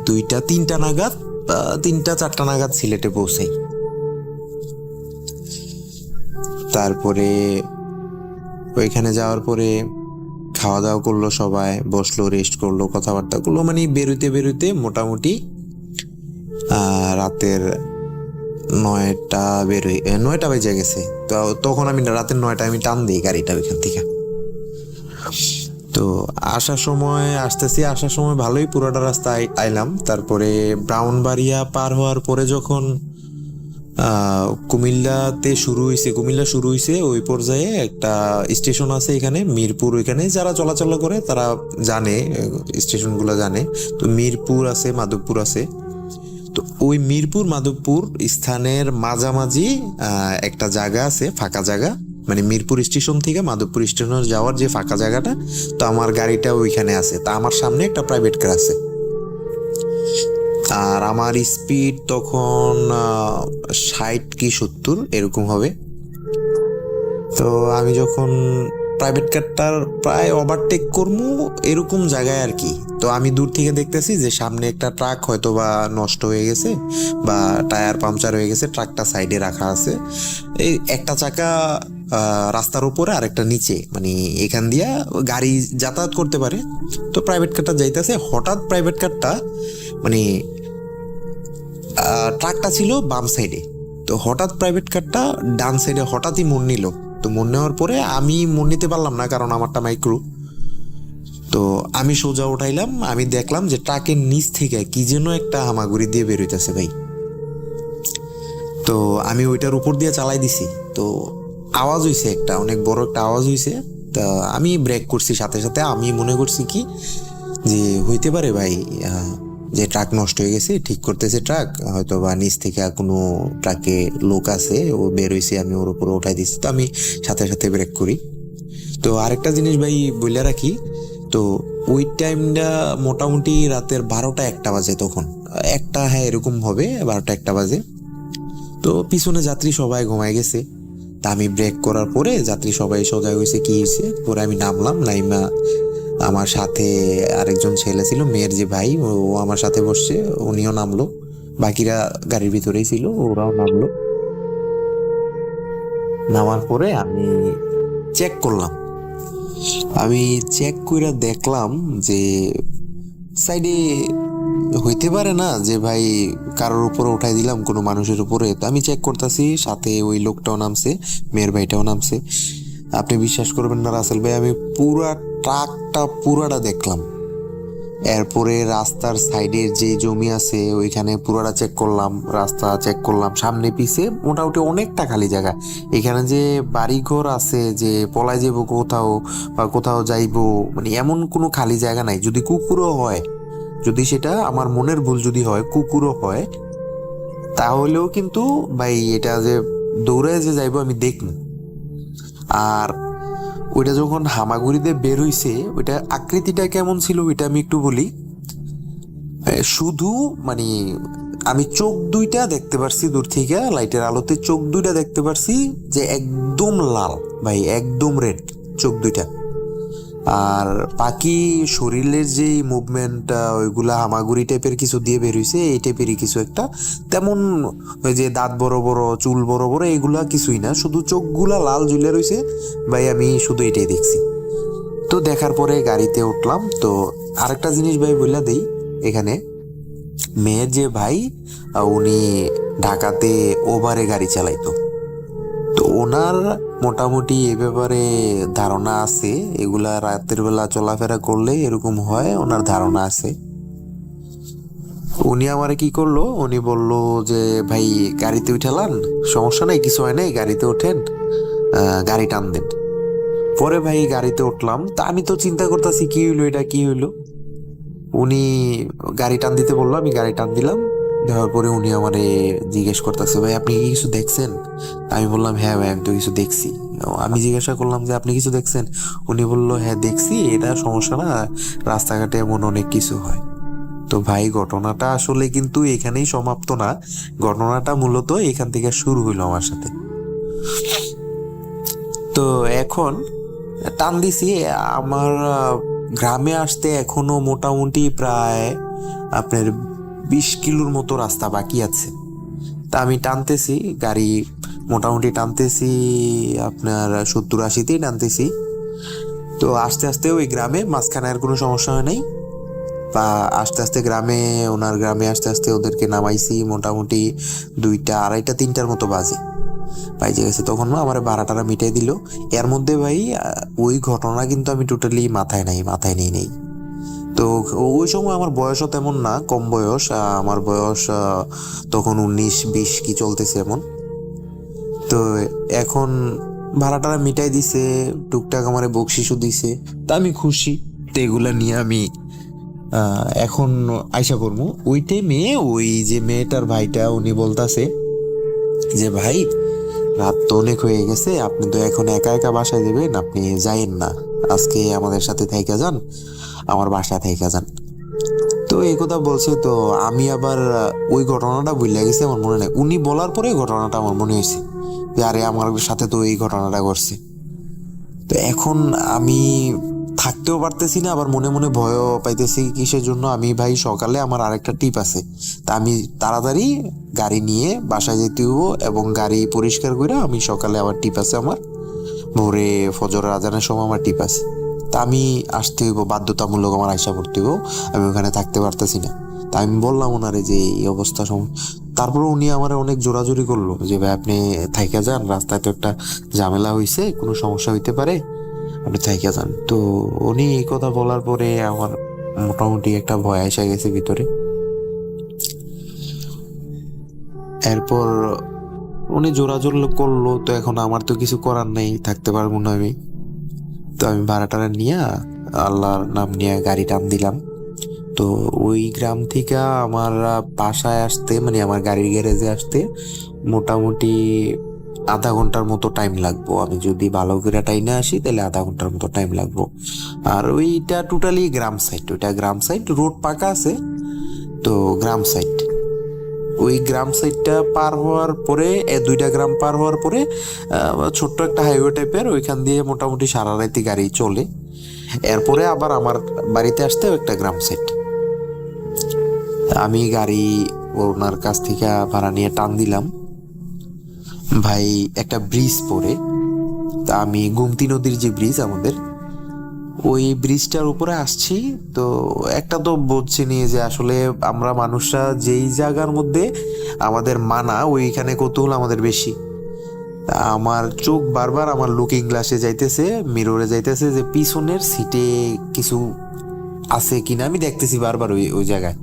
2টা-3টা নাগাদ, 3টা-4টা নাগাদ সিলেটে পৌঁছাই। তারপরে ওইখানে যাওয়ার পরে খাওয়া দাওয়া করলো, সবাই বসলো, রেস্ট করলো, কথাবার্তা করলো, মানে বেরোতে বেরোতে মোটামুটি রাতের 9টা বেজে গেছে। তো তখন আমি রাতের 9টায় আমি টান দিই গাড়িটা ওইখান থেকে। তো আসার সময় ভালোই পুরোটা রাস্তা আইলাম। তারপরে ব্রাউনবাড়িয়া পার হওয়ার পরে যখন কুমিল্লা শুরু হয়েছে, ওই পর্যায়ে একটা স্টেশন আছে এখানে মিরপুর। ওইখানে যারা চলাচল করে তারা জানে, স্টেশনগুলো জানে। তো মিরপুর আছে, মাধবপুর আছে। তো ওই মিরপুর মাধবপুর স্থানের মাঝামাঝি একটা জায়গা আছে, ফাঁকা জায়গা, মানে মিরপুর স্টেশন থেকে মাধবপুর স্টেশনে যাওয়ার যে ফাঁকা জায়গাটা, তো আমার গাড়িটা ওইখানে আছে। তা আমার সামনে একটা প্রাইভেট কার আছে, আর আমার স্পিড তখন 60 কি 70 এরকম হবে। তো আমি যখন প্রাইভেট কারটার প্রায় ওভারটেক করবো এরকম জায়গায় আর কি, তো আমি দূর থেকে দেখতেছি যে সামনে একটা ট্রাক হয়তো বা নষ্ট হয়ে গেছে বা টায়ার পাংচার হয়ে গেছে, ট্রাকটা সাইডে রাখা আছে। এই একটা চাকা রাস্তার উপরে আর একটা নিচে, মানে এখান দিয়া গাড়ি যাতায়াত করতে পারে। তো প্রাইভেট কারটা যাইতেছে, হঠাৎ প্রাইভেট কারটা মানে ট্রাকটা ছিল বাম সাইডে, তো হঠাৎ প্রাইভেট কারটা ডান সাইডে হঠাৎই মোড় নিল। তো মোড় নেওয়ার পরে আমি মোড় নিতে পারলাম না, কারণ আমারটা মাইক্রো। তো আমি সোজা উঠাইলাম, আমি দেখলাম যে ট্রাকের নিচ থেকে কি যেন একটা হামাগুড়ি দিয়ে বেরোইতেছে ভাই। তো আমি ওইটার উপর দিয়ে চালাই দিছি। তো আওয়াজ হইছে, একটা অনেক বড় একটা আওয়াজ হইছে। তা আমি ব্রেক করছি সাথে সাথে। আমি মনে করছি কি যে হইতে পারে ভাই যে ট্রাক নষ্ট হয়ে গেছে, ঠিক করতেছে ট্রাক, হয়তো বা নিচ থেকে কোনো ট্রাকে লোক আছে, ও বের হয়েছে, আমি ওর উপরে উঠাই দিচ্ছি। তো আমি সাথে সাথে ব্রেক করি। তো আরেকটা জিনিস ভাই বলে রাখি, তো ওই টাইমটা মোটামুটি রাতের 12টা-1টা বাজে, তখন হ্যাঁ এরকম হবে, 12টা-1টা বাজে। তো পিছনে যাত্রী সবাই ঘুমায় গেছে। তা আমি ব্রেক করার পরে যাত্রী সবাই সজাগ হয়েছে, কি হয়েছে। পরে আমি নামলাম, নাইমা আমার সাথে আরেকজন ছেলে ছিল, মেয়ের যে ভাই, ও আমার সাথে বসছে, উনিও নামলো। বাকিরা গাড়ির ভিতরেই ছিল, ওরাও নামলো। নামার পরে আমি চেক করলাম, আমি চেক করে দেখলাম যে সাইডে হইতে পারে না যে ভাই কারোর উপরে উঠাই দিলাম, কোনো মানুষের উপরে। তো আমি চেক করতেছি, সাথে ওই লোকটাও নামছে, মেয়ের ভাইটাও নামছে। আপনি বিশ্বাস করবেন না রাসেল ভাই, আমি পুরাটা দেখলাম। এরপরে রাস্তার সাইডের যে জমি আছে ওইখানে পুরাটা চেক করলাম, রাস্তা চেক করলাম, সামনে পিছে মোটামুটি অনেকটা খালি জায়গা। এখানে যে বাড়িঘর আছে, যে পলাই যাবো কোথাও বা কোথাও যাইবো, মানে এমন কোনো খালি জায়গা নাই। যদি কুকুরও হয়, যদি সেটা আমার মনের ভুল যদি হয়, কুকুরও হয়, তাহলেও কিন্তু ভাই এটা যে দৌড়ে যে যাইবো আমি দেখব। আর ওইটা যখন হামাগুড়িতে বের হইছে, ওইটা আকৃতিটা কেমন ছিল ওইটা আমি একটু বলি। শুধু মানে আমি চোখ দুইটা দেখতে পারছি দূর থেকে, লাইটের আলোতে চোখ দুইটা দেখতে পারছি যে একদম লাল ভাই, একদম রেড চোখ দুইটা। আর বাকি শরীরের যে মুভমেন্ট, ওইগুলা হামাগুড়ি টাইপের কিছু দিয়ে বের হইছে, এই টাইপেরই কিছু একটা। তেমন ওই যে দাঁত বড় বড়, চুল বড় বড়, এগুলা কিছুই না, শুধু চোখগুলা লাল ঝুলে রইছে ভাই। আমি শুধু এটাই দেখছি। তো দেখার পরে গাড়িতে উঠলাম। তো আরেকটা জিনিস ভাই বললা দেই, এখানে মেয়ের যে ভাই, উনি ঢাকাতে ওভারে গাড়ি চালাইতো। তো ওনার মোটামুটি এ ব্যাপারে ধারণা আছে, এগুলা রাতের বেলা চলাফেরা করলে এরকম হয়, ওনার ধারণা আছে। উনি আমারে কি করলো, উনি বললো যে ভাই গাড়িতে উঠালান, সমস্যা নাই, কিছু হয় নাই, গাড়িতে ওঠেন, গাড়ি টান দেন। পরে ভাই গাড়িতে উঠলাম। তা আমি তো চিন্তা করতেছি কি হইলো, এটা কি হইলো। উনি গাড়ি টান দিতে বললো, আমি গাড়ি টান দিলাম। দেওয়ার পরে উনি আমারে জিজ্ঞেস করতেছে, ভাই আপনি কি কিছু দেখছেন? আমি বললাম, হ্যাঁ ভাই আমি তো কিছু দেখছি। আমি জিজ্ঞাসা করলাম যে আপনি কিছু দেখছেন? উনি বললো, হ্যাঁ দেখছি, এটা সমস্যা না, রাস্তাঘাটে এমন অনেক কিছু হয়। তো ভাই ঘটনাটা আসলে কিন্তু এখানেই সমাপ্ত না, ঘটনাটা মূলত এখান থেকে শুরু হইলো আমার সাথে। তো এখন টান দিছি, আমার গ্রামে আসতে এখনো মোটামুটি প্রায় আপনার 20 কিলোর মতো রাস্তা বাকি আছে। তা আমি টানতেছি গাড়ি, মোটামুটি টানতেছি আপনার 70-80তেই টানতেছি। তো আস্তে আস্তে ওই গ্রামে মাঝখানে আর কোনো সমস্যা হয় নাই, বা আস্তে আস্তে ওনার গ্রামে আস্তে আস্তে ওদেরকে নামাইছি। মোটামুটি 2টা, 2:30, 3টার মতো বাজে বাইজে গেছে। তখন না আমার ভাড়াটারা মিটাই দিল। এর মধ্যে ভাই ওই ঘটনা কিন্তু আমি টোটালি মাথায় নেই। তো ওই সময় আমার বয়সও তেমন না, কম বয়স, আমার বয়স তখন 19-20 কি চলতেছে এমন। তো এখন ভাড়াটারা মিটাই দিছে, টুকটাক আমারে বকশিসও দিছে, তা আমি খুশি। তো এগুলা নিয়ে আমি এখন আইসা করবো। ওই টাইমে ওই যে মেয়েটার ভাইটা উনি বলতাছে যে, ভাই রাত তো অনেক হয়ে গেছে, আপনি তো এখন একা একা বাসায় যাবেন, আপনি যাইয়েন না, আজকে আমাদের সাথে থাইকা যান, আমার বাসায় থাইকা যান। তো এই কথা বলছে, তো আমি আবার ওই ঘটনাটা ভুলে গেছি, আমার মনে নেই। উনি বলার পরে ঘটনাটা আমার মনে হয়েছে যে আরে আমার সাথে তো এই ঘটনাটা ঘটছে। তো এখন আমি থাকতেও পারতেছি না, আবার মনে মনে ভয়ও পাইতেছি। কিসের জন্য? আমি ভাই সকালে আমার আরেকটা টিপ আছে, তা আমি তাড়াতাড়ি গাড়ি নিয়ে বাসায় যেতে হইব, এবং গাড়ি পরিষ্কার করে আমি সকালে আবার টিপ আছে আমার, ভোরে ফজর আজানের সময় আমার টিপ আছে। তা আমি আসতে হইব, বাধ্যতামূলক আমার আইসা পড়তে হইব, আমি ওখানে থাকতে পারতেছি না। তা আমি বললাম ওনারে যে এই অবস্থা তারপরে উনি আমার অনেক জোরাজোরি করলো যে ভাই আপনি থাইকা যান, রাস্তায় তো একটা ঝামেলা হয়েছে, কোনো সমস্যা হইতে পারে, আপনি থাইকা যান। তো উনি এই কথা বলার পরে আমার মোটামুটি একটা ভয় এসে গেছে ভিতরে। এরপর উনি জোরাজোর করলো, তো এখন আমার তো কিছু করার নেই, থাকতে পারবো না আমি। তো আমি ভাড়াটারা নিয়ে আল্লাহর নাম নিয়ে গাড়ি টান দিলাম। তো ওই গ্রাম থেকে আমার বাসায় আসতে, মানে আমার গাড়ির গ্যারেজে আসতে মোটামুটি আধা ঘন্টার মতো টাইম লাগবো। আমি যদি ভালো করে টাইমে আসি তাহলে আধা ঘন্টার মতো টাইম লাগবো। আর ওইটা টোটালি গ্রাম সাইড, ওইটা গ্রাম সাইড, রোড পাকা আছে, তো গ্রাম সাইড। ওই গ্রাম সাইডটা পার হওয়ার পরে, 2টা গ্রাম পার হওয়ার পরে ছোট্ট একটা হাইওয়ে টাইপের, ওইখান দিয়ে মোটামুটি সারা রাতি গাড়ি চলে। এরপরে আবার আমার বাড়িতে আসতে একটা গ্রাম সাইড। আমি গাড়ি ওনার কাছ থেকে ভাড়া নিয়ে টান দিলাম। ভাই একটা ব্রিজ পড়ে, তা আমি গোমতী নদীর যে ব্রিজ আমাদের, ওই ব্রিজটার উপরে আসছি। তো একটা তো বুঝছিনি যে আসলে আমরা মানুষরা যেই জায়গার মধ্যে আমাদের মানা, ওইখানে কৌতূহল আমাদের বেশি। তা আমার চোখ বারবার আমার লুকিং গ্লাসে যাইতেছে, মিররে যাইতেছে যে পিছনের সিটে কিছু আছে কিনা, আমি দেখতেছি বারবার ওই ওই জায়গায়।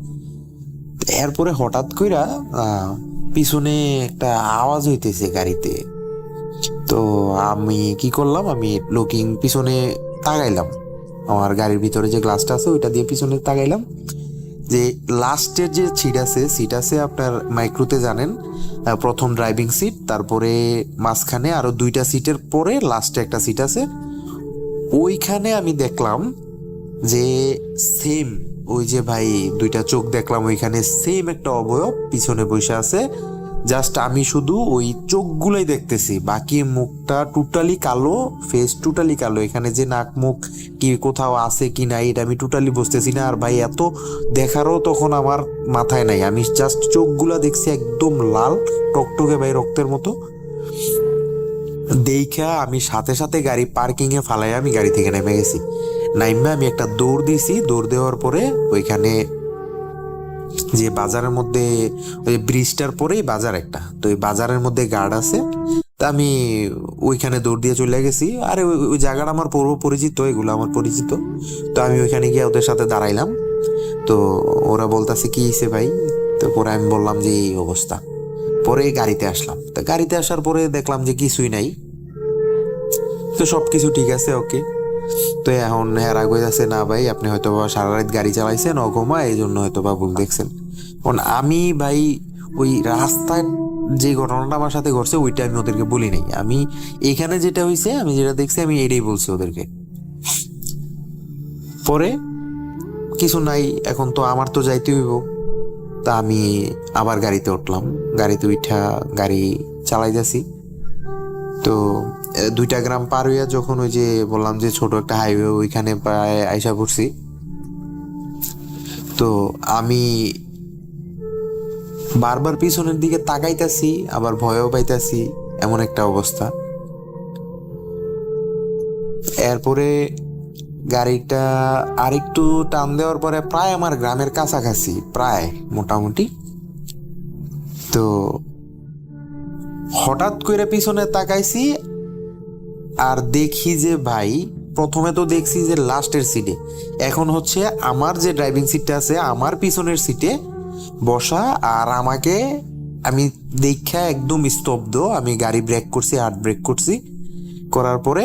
এরপরে হঠাৎ কইরা পিছনে একটা আওয়াজ হইতেছে গাড়িতে। তো আমি কি করলাম, আমি লুকিং পিছনে তাকাইলাম, আমার গাড়ির ভিতরে যে গ্লাসটা আছে ওইটা দিয়ে পিছনে তাকাইলাম, যে লাস্টের যে সিট আছে আপনার মাইক্রোতে জানেন, প্রথম ড্রাইভিং সিট, তারপরে মাঝখানে আরো 2টা সিটের পরে লাস্টে একটা সিট আছে। ওইখানে আমি দেখলাম যে সেম ওই যে ভাই 2টা চোখ দেখলাম, ওইখানে সেম একটা অবয়ব পিছনে বসে আছে। জাস্ট আমি শুধু ওই চোখগুলোই দেখতেছি, বাকি মুখটা টোটালি কালো, ফেস টোটালি কালো। এখানে যে নাক মুখ কি কোথাও আছে কি নাই এটা আমি টোটালি বুঝতেছি না। আর ভাই এত দেখারও তখন আমার মাথায় নাই, আমি জাস্ট চোখগুলা দেখছি একদম লাল টকটকে ভাই, রক্তের মতো। দেখা আমি সাথে সাথে গাড়ি পার্কিং এ ফালাই আমি গাড়ি থেকে নেমে গেছি। নাইমা আমি একটা দৌড় দিছি, দৌড় দেওয়ার পরে ওইখানে যে বাজারের মধ্যে, ওই ব্রিজটার পরেই বাজার একটা, তো ওই বাজারের মধ্যে গার্ড আছে, তা আমি ওইখানে দৌড় দিয়ে চলে গেছি। আরে ওই জায়গাটা আমার পূর্ব পরিচিত, এগুলো আমার পরিচিত। তো আমি ওইখানে গিয়ে ওদের সাথে দাঁড়াইলাম। তো ওরা বলতেছে কি হয়েছে ভাই? তো পরে আমি বললাম যে এই অবস্থা। পরে গাড়িতে আসলাম, তো গাড়িতে আসার পরে দেখলাম যে কিছুই নাই, তো সবকিছু ঠিক আছে, ওকে। তো এখন হেরা কই যাচ্ছে, না ভাই আপনি হয়তো বা সারা রাত গাড়ি চালাইছেন অঘুমা, এই জন্য হয়তো বা ভুল দেখছেন। কারণ আমি ভাই ওই রাস্তায় যে ঘটনাটা আমার সাথে ঘটছে ওইটা আমি ওদেরকে বলি নাই। আমি এখানে যেটা হয়েছে, আমি যেটা দেখছি, আমি এটাই বলছি ওদেরকে। পরে কিছু নাই, এখন তো আমার তো যাইতে হইব। তা আমি আবার গাড়িতে উঠলাম, গাড়িতে উঠা গাড়ি চালাইতেছি। তো 2টা গ্রাম পার হইয়া যখন ওই যে বললাম যে ছোট একটা হাইওয়ে, ওইখানে প্রায় আইসা পড়ছি। তো আমি বারবার পিছনের দিকে তাকাইতাছি, আবার ভয়ও পাইতাছি, এমন একটা অবস্থা। এরপরে গাড়িটা আরেকটু টান দেওয়ার পরে প্রায় আমার গ্রামের কাছাকাছি, প্রায় মোটামুটি। তো হঠাৎ করে পিছনে তাকাইছি আর দেখি যে ভাই, প্রথমে তো দেখছি যে লাস্টের সিটে, এখন হচ্ছে আমার যে ড্রাইভিং সিটটা আছে আমার পিছনের সিটে বসা, আর আমাকে আমি দেখা একদম স্তব্ধ। আমি গাড়ি ব্রেক করছি, হার্ড ব্রেক করছি, করার পরে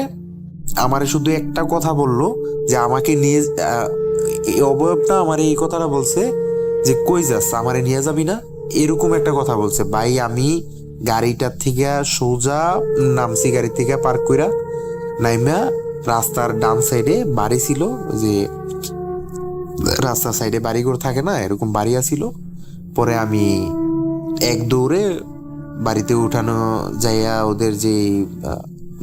আমারে শুধু একটা কথা বললো যে আমাকে নিয়ে, এই অবয়বটা আমার এই কথাটা বলছে যে কই যাস, আমারে নিয়ে যাবি না, এরকম একটা কথা বলছে। ভাই আমি গাড়িটার থেকে সোজা নামছি, গাড়ি থেকে পার্ক কইরা নাইমা রাস্তার ডান সাইডে বাড়ি ছিল, যে রাস্তার সাইডে বাড়িঘর থাকে না, এরকম বাড়ি আছিল। পরে আমি এক দৌড়ে বাড়িতে উঠানো যাইয়া, ওদের যে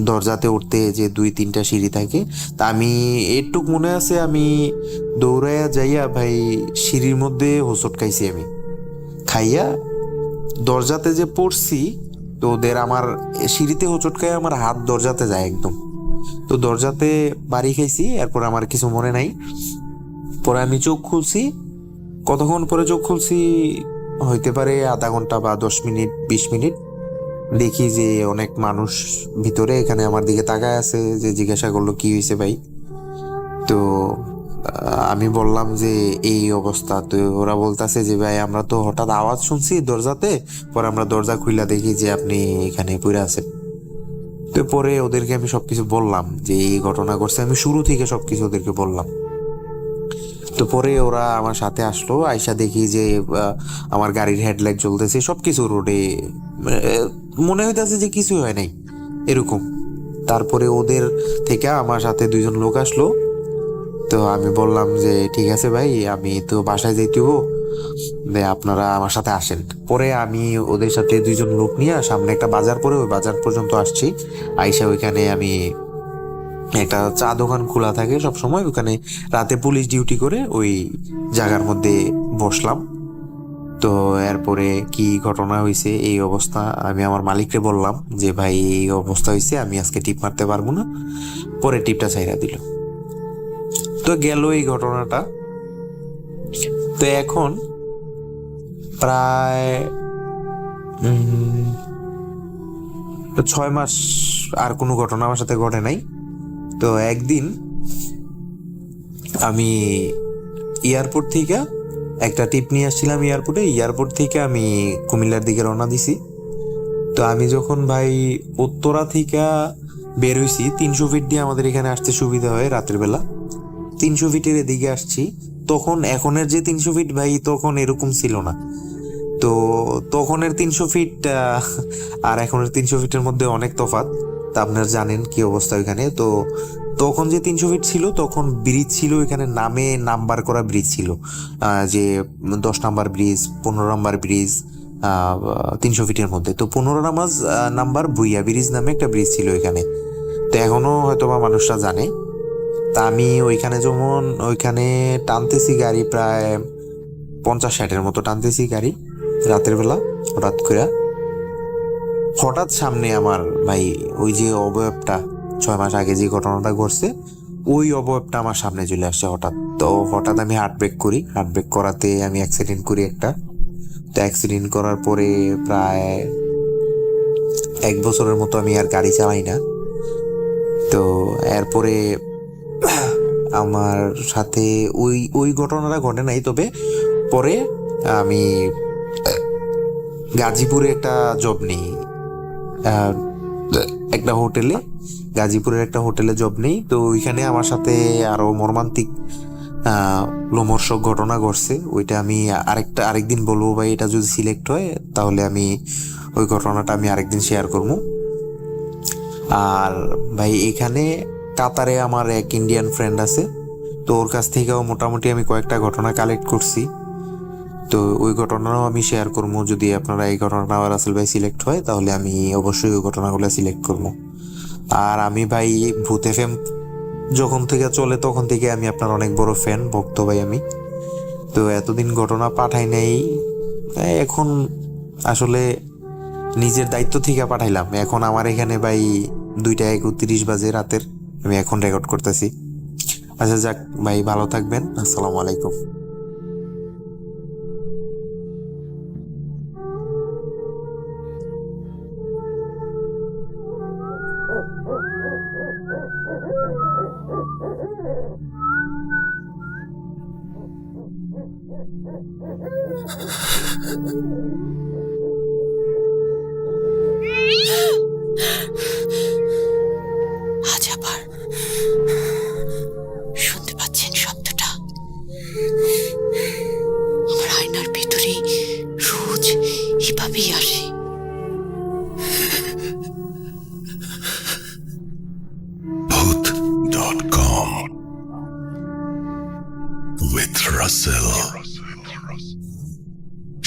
দরজাতে উঠতে যে 2-3টা সিঁড়ি থাকে, তা আমি এটুক মনে আছে, আমি দৌড়াইয়া যাইয়া ভাই সিঁড়ির মধ্যে হোঁচট খাইছি। আমি খাইয়া দরজাতে যে পড়ছি, তো ওদের আমার সিঁড়িতে হোঁচট খাইয়া আমার হাত দরজাতে যায় একদম। তো দরজাতে বাড়ি খাইছি, এরপর আমার কিছু মনে নাই। পরে আমি চোখ খুলছি, কতক্ষণ পরে চোখ খুলছি, হইতে পারে আধা ঘন্টা বা 10 মিনিট 20 মিনিট। দেখি যে অনেক মানুষ ভিতরে এখানে আমার দিকে তাকায় আছে, যে জিজ্ঞাসা করলো কি হয়েছে ভাই। তো আমি বললাম যে এই অবস্থা। তো ওরা বলতেছে যে ভাই আমরা তো হঠাৎ আওয়াজ শুনছি দরজাতে, পরে আমরা দরজা খুইলা দেখি যে আপনি এখানে পড়ে আছেন। তো পরে ওদেরকে আমি সবকিছু বললাম যে এই ঘটনা ঘটছে, আমি শুরু থেকে সবকিছু ওদেরকে বললাম। তো পরে ওরা আমার সাথে আসলো, আইসা দেখি যে আমার গাড়ির হেডলাইট জ্বলতেছে, সবকিছু রোডে, মনে হইতেছে যে কিছুই হয় নাই এরকম। তারপরে ওদের থেকে আমার সাথে 2জন লোক আসলো। তো আমি বললাম যে ঠিক আছে ভাই, আমি তো বাসায় যাইতেব, আপনারা আমার সাথে আসেন। পরে আমি ওদের সাথে 2জন লোক নিয়ে সামনে একটা বাজার, পরে ওই বাজার পর্যন্ত আসছি। আইসা ওইখানে আমি, একটা চা দোকান খোলা থাকে সব সময়, ওখানে রাতে পুলিশ ডিউটি করে, ওই জায়গার মধ্যে বসলাম। তো এরপরে কি ঘটনা হয়েছে, এই অবস্থা, আমি আমার মালিককে বললাম যে ভাই এই অবস্থা হয়েছে, আমি আজকে টিপ মারতে পারবো না। পরে টিপটা ছাইরা দিল। তো গেল এই ঘটনাটা। তো এখন প্রায় 6 মাস আর কোনো ঘটনা আমার সাথে ঘটে নাই। তো একদিন আমি এয়ারপোর্ট থেকে একটা টিপ নিয়ে আসছিলাম, এয়ারপোর্ট থেকে আমি কুমিল্লার দিকে রওনা দিছি। তো আমি যখন ভাই উত্তরা থেকে বের হইছি, 300 ফিট দিয়ে আমাদের এখানে আসতে সুবিধা হয় রাতের বেলা, 300 ফিটের এদিকে আসছি। তখন এখনের যে 300 ফিট ভাই, তখন এরকম ছিল না। তো তখনের 300 ফিট আর এখনের 300 ফিটের মধ্যে অনেক তফাৎ। তা আপনারা জানেন কি অবস্থা ওইখানে। তো তখন যে 300 ফিট ছিল, তখন ব্রিজ ছিল এখানে, নামে নাম্বার করা ব্রিজ ছিল, যে 10 নাম্বার ব্রিজ, 15 নাম্বার ব্রিজ, 300 ফিটের মধ্যে। তো 15 নাম্বার ভুইয়া ব্রিজ নামে একটা ব্রিজ ছিল এখানে। তো এখনো হয়তো বা মানুষরা জানে। তা আমি ওইখানে টানতেছি গাড়ি, প্রায় 50-60-এর মতো টানতেছি গাড়ি রাতের বেলা। হঠাৎ সামনে আমার ভাই ওই যে অবয়বটা, 6 মাস আগে যে ঘটনাটা ঘটছে, ওই অবয়বটা আমার সামনে চলে আসছে হঠাৎ। তো হঠাৎ আমি হার্ট ব্রেক করি, হার্ট ব্রেক করাতে আমি অ্যাক্সিডেন্ট করি একটা। তো অ্যাক্সিডেন্ট করার পরে প্রায় 1 বছরের মতো আমি আর গাড়ি চালাই না। তো এরপরে আমার সাথে ওই ঘটনাটা ঘটে নাই, তবে পরে আমি গাজীপুরে একটা জব নিই, একটা হোটেলে, গাজীপুরের একটা হোটেলে জব নেই। তো ওইখানে আমার সাথে আরো মর্মান্তিক লোমহর্ষক ঘটনা ঘটছে, ওইটা আমি আরেকদিন বলবো ভাই। এটা যদি সিলেক্ট হয় তাহলে আমি ওই ঘটনাটা আমি আরেকদিন শেয়ার করবো। আর ভাই এখানে কাতারে আমার এক ইন্ডিয়ান ফ্রেন্ড আছে, তো ওর কাছ থেকেও মোটামুটি আমি কয়েকটা ঘটনা কালেক্ট করছি, তো ওই ঘটনাও আমি শেয়ার করবো। যদি আপনারা এই ঘটনাটা রাসেল ভাই সিলেক্ট হয় তাহলে আমি অবশ্যই ওই ঘটনাগুলো সিলেক্ট করবো। আর আমি ভাই ভূত এফএম যখন থেকে চলে তখন থেকে আমি আপনার অনেক বড় ফ্যান, ভক্ত ভাই আমি। তো এতদিন ঘটনা পাঠাই নাই, এখন আসলে নিজের দায়িত্ব থেকে পাঠাইলাম। এখন আমার এখানে ভাই 2:31 বাজে রাতের, আমি এখন রেকর্ড করতেছি। আচ্ছা যাক ভাই, ভালো থাকবেন, আসসালামু আলাইকুম। আজ আবার শুনতে পাচ্ছেন শব্দটা? আমার আয়নার ভেতরে রোজ এভাবেই আসে। Booth.com with Russell.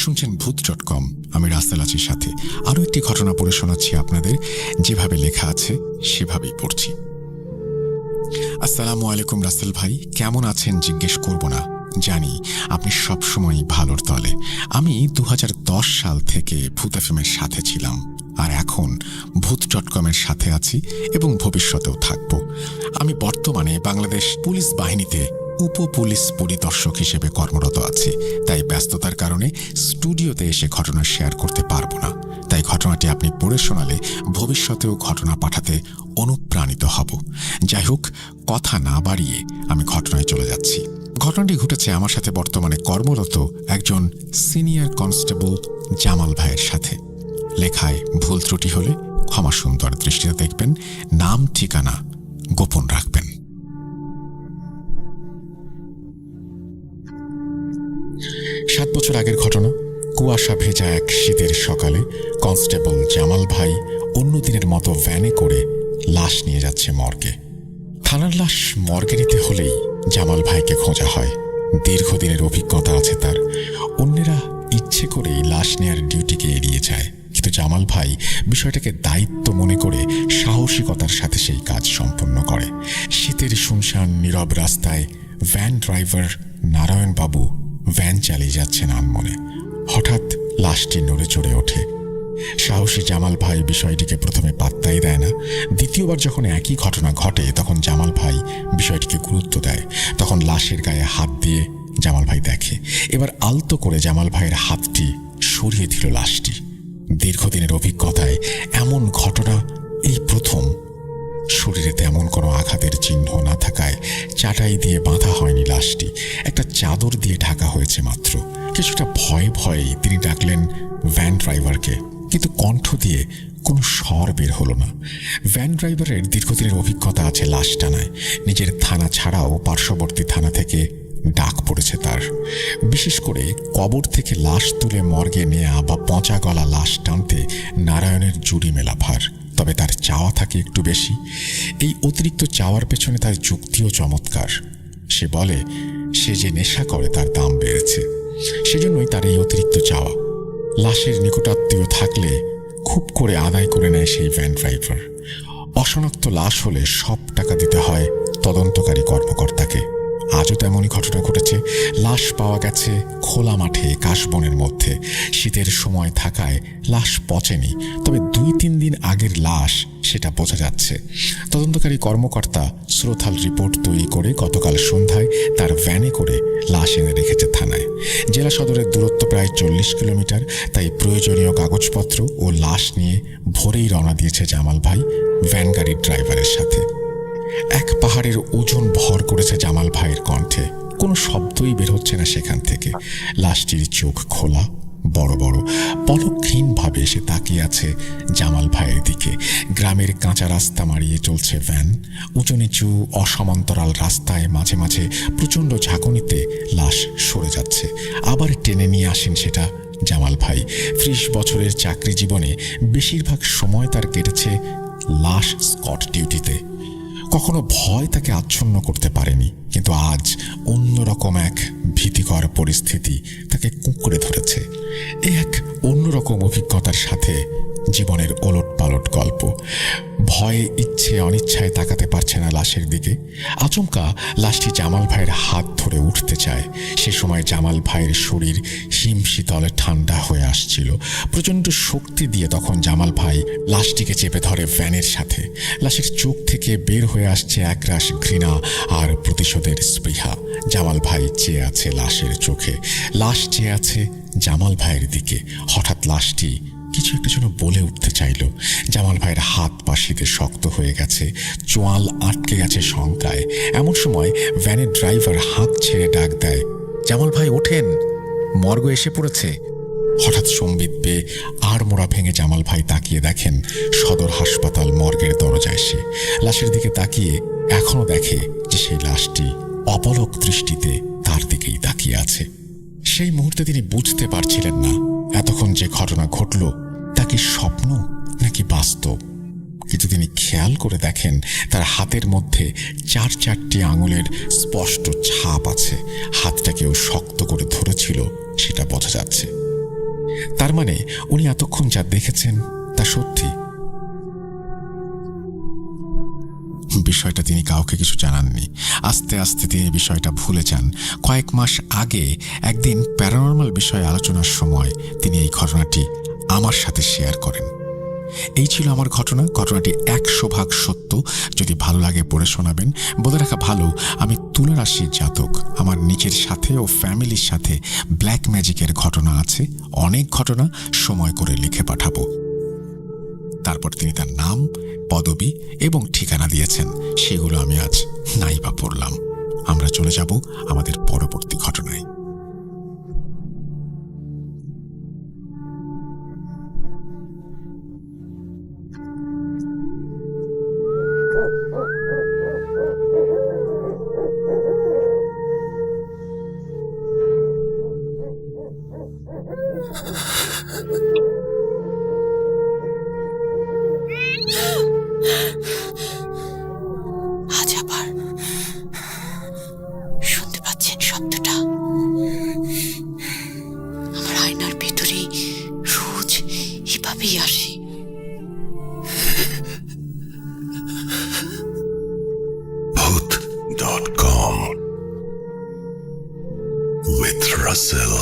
শুনছেন ভূত.com, আমি রাসেল আছি সাথে। আরও একটি ঘটনা পড়ে শোনাচ্ছি আপনাদের, যেভাবে লেখা আছে সেভাবেই পড়ছি। আসসালামু আলাইকুম রাসেল ভাই, কেমন আছেন জিজ্ঞেস করব না, জানি আপনি সবসময় ভালোর তলে। আমি 2010 সাল থেকে ভূত এফএমের সাথে ছিলাম, আর এখন ভূত.com-এর সাথে আছি এবং ভবিষ্যতেও থাকব। আমি বর্তমানে বাংলাদেশ পুলিশ বাহিনীতে উপপুলিশ পরিদর্শক হিসেবে কর্মরত আছি, তাই ব্যস্ততার কারণে স্টুডিওতে এসে ঘটনা শেয়ার করতে পারবো না। তাই ঘটনাটি আপনি পড়ে শোনালে ভবিষ্যতেও ঘটনা পাঠাতে অনুপ্রাণিত হব। যাই হোক, কথা না বাড়িয়ে আমি ঘটনায় চলে যাচ্ছি। ঘটনাটি ঘটেছে আমার সাথে বর্তমানে কর্মরত একজন সিনিয়র কনস্টেবল জামাল ভাইয়ের সাথে। লেখায় ভুল ত্রুটি হলে ক্ষমা সুন্দর দৃষ্টিতে দেখবেন, নাম ঠিকানা গোপন রাখবেন। 7 বছর আগের ঘটনা। কুয়াশা ভেজা এক শীতের সকালে কনস্টেবল জামাল ভাই অন্য দিনের মতো ভ্যানে করে লাশ নিয়ে যাচ্ছে মর্গে। থানার লাশ মর্গে নিতে হলেই জামাল ভাইকে খোঁজা হয়। দীর্ঘদিনের অভিজ্ঞতা আছে তার। অন্যেরা ইচ্ছে করেই লাশ নেয়ার ডিউটিকে এড়িয়ে যায়, কিন্তু জামাল ভাই বিষয়টাকে দায়িত্ব মনে করে সাহসিকতার সাথে সেই কাজ সম্পন্ন করে। শীতের শুনশান নীরব রাস্তায় ভ্যান ড্রাইভার নারায়ণবাবু ভ্যান চালিয়ে যাচ্ছেন আনমনে। হঠাৎ লাশটি নড়ে চড়ে ওঠে। সাহসী জামাল ভাই বিষয়টিকে প্রথমে পাত্তাই দেয় না। দ্বিতীয়বার যখন একই ঘটনা ঘটে তখন জামাল ভাই বিষয়টিকে গুরুত্ব দেয়। তখন লাশের গায়ে হাত দিয়ে জামাল ভাই দেখে। এবার আলতো করে জামাল ভাইয়ের হাতটি সরিয়ে দিল লাশটি। দীর্ঘদিনের অভিজ্ঞতায় এমন ঘটনা এই প্রথম। শরীরে তেমন কোনো আঘাতের চিহ্ন না থাকায় চাটাই দিয়ে বাঁধা হয়নি লাশটি, একটা চাদর দিয়ে ঢাকা হয়েছে মাত্র। কিছুটা ভয়ে ভয়েই তিনি ডাকলেন ভ্যান ড্রাইভারকে, কিন্তু কণ্ঠ দিয়ে কোনো স্বর বের হলো না। ভ্যান ড্রাইভারের দীর্ঘদিনের অভিজ্ঞতা আছে লাশ টানায়। নিজের থানা ছাড়াও পার্শ্ববর্তী থানা থেকে ডাক পড়েছে তার। বিশেষ করে কবর থেকে লাশ তুলে মর্গে নেয়া বা পচা গলা লাশ টানতে নারায়ণের জুড়ি মেলা ভার। তবে তার চাওয়া থাকে একটু বেশি। এই অতিরিক্ত চাওয়ার পেছনে তার যুক্তিও চমৎকার। সে বলে সে যে নেশা করে তার দাম বেড়েছে, সেজন্যই তার এই অতিরিক্ত চাওয়া। লাশের নিকটাত্মীয় থাকলে খুব করে আদায় করে নেয় সেই ভ্যান ড্রাইভার। অশনাক্ত লাশ হলে সব টাকা দিতে হয় তদন্তকারী কর্মকর্তাকে। আজও তেমনই ঘটনা ঘটেছে। লাশ পাওয়া গেছে খোলা মাঠে কাশবনের মধ্যে। শীতের সময় থাকায় লাশ পচেনি, তবে 2-3 দিন আগের লাশ সেটা বোঝা যাচ্ছে। তদন্তকারী কর্মকর্তা শ্রোথাল রিপোর্ট তৈরি করে গতকাল সন্ধ্যায় তার ভ্যানে করে লাশ এনে রেখেছে থানায়। জেলা সদরের দূরত্ব প্রায় 40 কিলোমিটার, তাই প্রয়োজনীয় কাগজপত্র ও লাশ নিয়ে ভোরেই রওনা দিয়েছে জামাল ভাই ভ্যান গাড়ির ড্রাইভারের সাথে। এক পাহাড়ের ওজন ভর করেছে জামাল ভাইয়ের কণ্ঠে। কোনো শব্দই বের হচ্ছে না সেখান থেকে। লাশটির চোখ খোলা, বড় বড়, পলকহীনভাবে এসে তাকিয়ে আছে জামাল ভাইয়ের দিকে। গ্রামের কাঁচা রাস্তা মারিয়ে চলছে ভ্যান। উঁচু নিচু অসমান্তরাল রাস্তায় মাঝে মাঝে প্রচণ্ড ঝাঁকুনিতে লাশ সরে যাচ্ছে। আবার টেনে নিয়ে আসেন সেটা জামাল ভাই। 30 বছরের চাকরি জীবনে বেশিরভাগ সময় তার কেটেছে লাশ স্কট ডিউটিতে। কখনো ভয় তাকে আচ্ছন্ন করতে পারেনি, কিন্তু আজ অন্যরকম এক ভীতিকর পরিস্থিতি তাকে কুঁকড়ে ধরেছে। এক অন্যরকম অভিজ্ঞতার সাথে জীবনের ওলট পালট গল্প। ভয়ে ইচ্ছে অনিচ্ছায় তাকাতে পারছে না লাশের দিকে। আচমকা লাশটি জামাল ভাইয়ের হাত ধরে উঠতে চায়। সে সময় জামাল ভাইয়ের শরীর হিমশীতলে ঠান্ডা হয়ে আসছিল। প্রচণ্ড শক্তি দিয়ে তখন জামাল ভাই লাশটিকে চেপে ধরে ভ্যানের সাথে। লাশের চোখ থেকে বের হয়ে আসছে একরাশ ঘৃণা আর প্রতিশোধের স্পৃহা। জামাল ভাই চেয়ে আছে লাশের চোখে, লাশ চেয়ে আছে জামাল ভাইয়ের দিকে। হঠাৎ লাশটি কিছু একটা যেন বলে উঠতে চাইল। জামাল ভাইয়ের হাত পা শীতে শক্ত হয়ে গেছে, চোয়াল আটকে গেছে শঙ্কায়। এমন সময় ভ্যানের ড্রাইভার হাঁক ছেড়ে ডাক দেয়, জামাল ভাই ওঠেন, মর্গ এসে পড়েছে। হঠাৎ সম্বিত পেয়ে আড়মোড়া ভেঙে জামাল ভাই তাকিয়ে দেখেন সদর হাসপাতাল মর্গের দরজায়। সে লাশের দিকে তাকিয়ে এখনো দেখে যে সেই লাশটি অপলক দৃষ্টিতে তার দিকেই তাকিয়ে আছে। সেই মুহূর্তে তিনি বুঝতে পারছিলেন না এতক্ষণ যে ঘটনা ঘটল তা কি স্বপ্ন নাকি বাস্তব। কিন্তু তিনি খেয়াল করে দেখেন তার হাতের মধ্যে 4 আঙুলের স্পষ্ট ছাপ আছে। হাতটা কেউ শক্ত করে ধরেছিল সেটা বোঝা যাচ্ছে। তার মানে উনি এতক্ষণ যা দেখেছেন তা সত্যি। বিষয়টা তিনি কাউকে কিছু জানাননি। আস্তে আস্তে তিনি বিষয়টা ভুলে যান। কয়েক মাস আগে একদিন প্যারানর্মাল বিষয়ে আলোচনার সময় তিনি এই ঘটনাটি আমার সাথে শেয়ার করেন। এই ছিল আমার ঘটনাটি 100% সত্য। যদি ভালো লাগে পড়ে শোনাবেন। বলে রাখা ভালো, আমি তুলা রাশির জাতক। আমার নিজের সাথে ও ফ্যামিলির সাথে ব্ল্যাক ম্যাজিকের ঘটনা আছে, অনেক ঘটনা সময় করে লিখে পাঠাবো। তারপর তিনি তার নাম, পদবি এবং ঠিকানা দিয়েছেন, সেগুলো আমি আজ নাই বা পড়লাম। আমরা চলে যাব আমাদের পরবর্তী ঘটনায়। আজ আবার শুনতে পাচ্ছেন শব্দটা? আমার আয়নার ভেতরে রোজ এভাবেই আসে। Bhoot.com with Russell.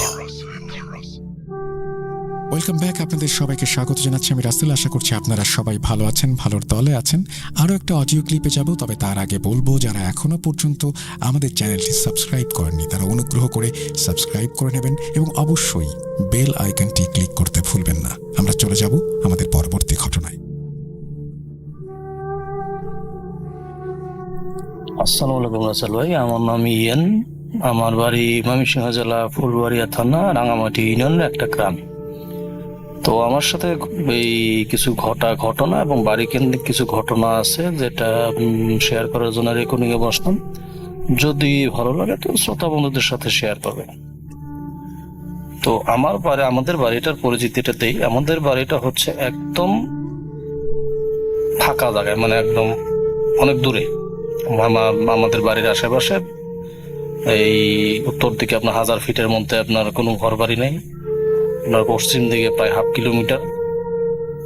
Welcome back. আপনাদের সবাইকে স্বাগত জানাচ্ছি আমি রাসেল। আশা করছি আপনারা সবাই ভালো আছেন, ভালোর দলে আছেন। আরও একটা অডিও ক্লিপে যাব, তবে তার আগে বলবো যারা এখনও পর্যন্ত আমাদের চ্যানেলটি সাবস্ক্রাইব করেননি তারা অনুগ্রহ করে সাবস্ক্রাইব করে নেবেন এবং অবশ্যই বেল আইকনটি ক্লিক করতে ভুলবেন না। আমরা চলে যাব আমাদের পরবর্তী ঘটনায়। আসসালামু আলাইকুম রাসেল ভাই, আমার নাম ইয়েন। আমার বাড়ি ময়মনসিংহ জেলা ফুলবাড়িয়া থানা রাঙামাটি ইউনিয়নের একটা গ্রাম। তো আমার সাথে এই কিছু ঘটনা এবং বাড়ি কেন্দ্রিক কিছু ঘটনা আছে যেটা শেয়ার করার জন্য রেকর্ডিংয়ে বসলাম। যদি ভালো লাগে তো শ্রোতা বন্ধুদের সাথে শেয়ার করবেন। তো আমাদের বাড়িটার পরিচিতিটা দেই। আমাদের বাড়িটা হচ্ছে একদম ফাঁকা জায়গায়, মানে একদম অনেক দূরে। আমাদের বাড়ির আশেপাশে এই উত্তর দিকে আপনার 1000 ফিটের মধ্যে আপনার কোনো ঘর বাড়ি নেই। আপনার পশ্চিম দিকে প্রায় 1/2 কিলোমিটার,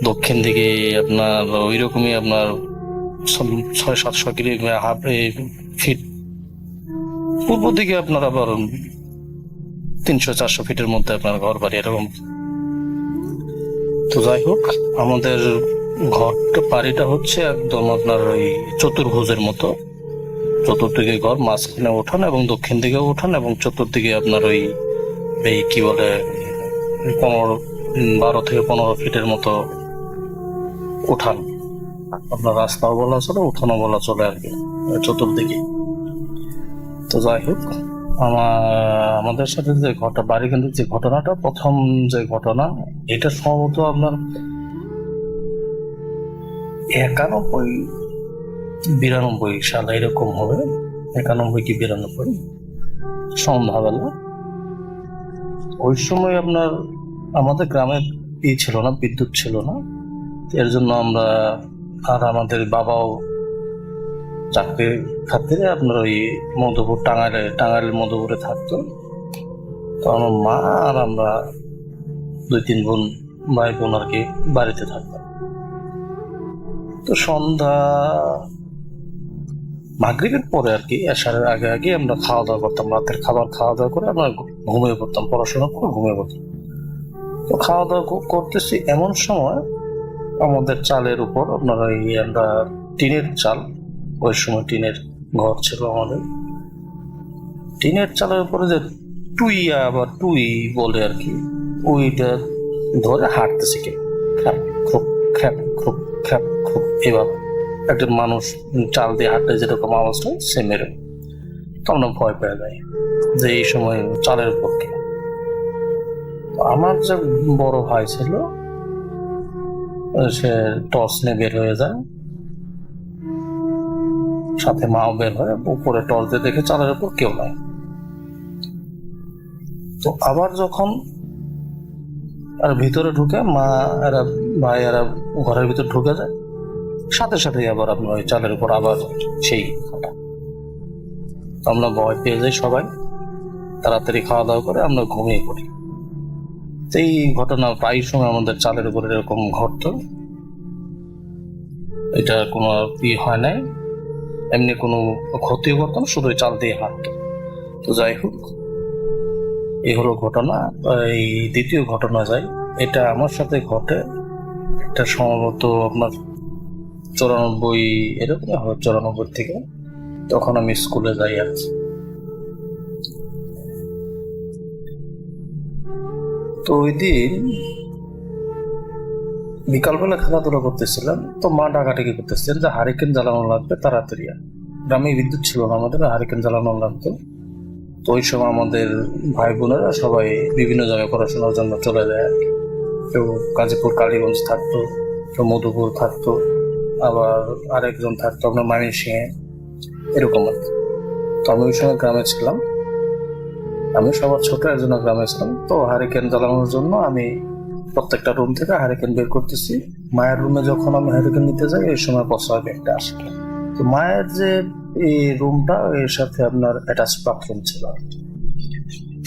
দক্ষিণ দিকে আপনার ওই রকমই আপনার 600-700 ফিট, পূর্ব দিকে আপনার আবার 300-400 ফিটের মধ্যে আপনার ঘর বাড়ি এরকম। তো যাই হোক, আমাদের বাড়িটা হচ্ছে একদম আপনার ওই চতুর্ভুজের মতো। চতুর্দিকে ঘর, মাঝখানে উঠান এবং দক্ষিণ দিকে উঠান এবং চতুর্দিকে আপনার ওই কি বলে 12 থেকে 15 ফিটের মতো উঠান। আপনার রাস্তাও বলা চলে, উঠানও বলা চলে আর কি চতুর্দিকে। তো যাই হোক, আমাদের সাথে যে বাড়ি কেন্দ্রিক যে ঘটনাটা, প্রথম যে ঘটনা, এটা সম্ভবত আপনার 91-92 সালে এরকম হবে, 91 কি 92 সন্ধ্যাবেলা। ওই সময় আপনার আমাদের গ্রামে ছিল না, বিদ্যুৎ ছিল না। এর জন্য আমরা আর আমাদের বাবাও চাকরির খাতিরে আপনার ওই মধুপুর টাঙ্গাইলের মধুপুরে থাকতো। তো আমার মা আর আমরা 2-3 ভাই বোন আর কি বাড়িতে থাকতাম। তো সন্ধ্যা মাগরিবের পরে আর কি, আসার আগে আগে আমরা খাওয়া দাওয়া করতাম, রাতের খাবার খাওয়া দাওয়া করে আমরা ঘুমিয়ে পড়তাম, পড়াশোনা করে ঘুমিয়ে পড়তাম। তো খাওয়া দাওয়া করতেছি, এমন সময় আমাদের চালের উপর আপনার আমরা টিনের চাল, ওই সময় টিনের ঘর ছিল আমাদের, টিনের চালের উপরে যে টুইয়া বা টুই বলে আর কি, ওইটা ধরে হাঁটতেছে কি খ্যাপ খুব খ্যাপ খুব খ্যাপ খুব, এভাবে একটা মানুষ চাল দিয়ে হাঁটলে যেরকম আওয়াজ হয় সেম এরকম। তো আমরা ভয় পেয়ে যাই যে এই সময় চালের উপর কে। আমার যে বড় ভাই ছিল সে টর্চ নিয়ে বের হয়ে যায়, সাথে মাও বের হয়, উপরে টর্চ দিয়ে দেখে চালের উপর কেউ নাই। তো আবার যখন আর ভিতরে ঢুকে মা এরা ভাই এরা ঘরের ভিতর ঢুকে যায়, সাথে সাথে আবার আপনার ওই চালের উপর আবার সেই খাটা। আমরা ভয় পেয়ে যাই সবাই, তাড়াতাড়ি খাওয়া দাওয়া করে আমরা ঘুমিয়ে পড়ি। এই ঘটনা প্রায় সময় আমাদের চালের উপর এরকম ঘটতো। এটা কোনো হয় নাই, এমনি কোনো ক্ষতিও করতো না, শুধু চাল দিয়ে হাঁটতো। তো যাই হোক, এই হলো ঘটনা। এই দ্বিতীয় ঘটনা যাই, এটা আমার সাথে ঘটে, এটা সম্ভবত আপনার 94 এরকম হয়, 94 থেকে। তখন আমি স্কুলে যাই আর কি। তো ওই দিন বিকালবেলা খেলাধুলা করতেছিলাম, তো মা ডাকাডাকি করতেছিলেন যে হারিকেন জ্বালানো লাগবে তাড়াতাড়ি। গ্রামে বিদ্যুৎ ছিল না আমাদের, হারিকেন জ্বালানো লাগতো। তো ওই সময় আমাদের ভাই বোনেরা সবাই বিভিন্ন জায়গায় পড়াশোনার জন্য চলে যায়। কেউ গাজীপুর কালীগঞ্জ থাকতো, কেউ মধুপুর থাকতো, আবার আরেকজন থাকতো আপনার ময়মনসিংহে, এরকম আর কি। তো আমি ওই সময় গ্রামে ছিলাম, আমি সবার ছোট একজন গ্রামে ছিলাম। তো হারিকেন জ্বালানোর জন্য আমি প্রত্যেকটা রুম থেকে হারিকেন বের করতেছি। মায়ের রুমে যখন আমি হারিকেন নিতে যাই, এই সময় প্রস্রাব একটা আসে। তো মায়ের যে এই রুমটা, এর সাথে আপনার অ্যাটাচ বাথরুম ছিল।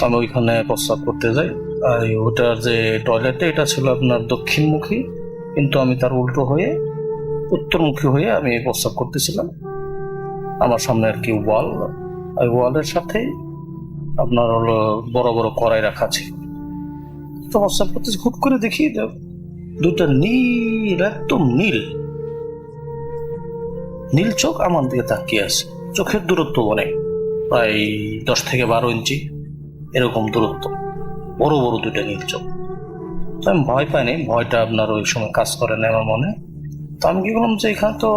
আমি ওইখানে প্রস্রাব করতে যাই। আর ওটার যে টয়লেটটা, এটা ছিল আপনার দক্ষিণমুখী, কিন্তু আমি তার উল্টো হয়ে উত্তরমুখী হয়ে আমি প্রস্রাব করতেছিলাম। আমার সামনে আর কি ওয়াল, ওই ওয়ালের সাথেই আপনার হলো বড় বড় কড়াই রাখা ছিল। তো প্রস্রাব করতেছি, হুট করে দেখি দুটা নীল, একদম নীল নীল চোখ আমার দিকে তাকিয়ে আছে। চোখের দূরত্ব অনেক, প্রায় 10 থেকে 12 ইঞ্চি এরকম দূরত্ব, বড় বড় দুইটা নীল চোখ। তো আমি ভয় পাইনি, ভয়টা আপনার ওই সময় কাজ করে না আমার মনে। তো আমি কি বললাম যে এখানে তো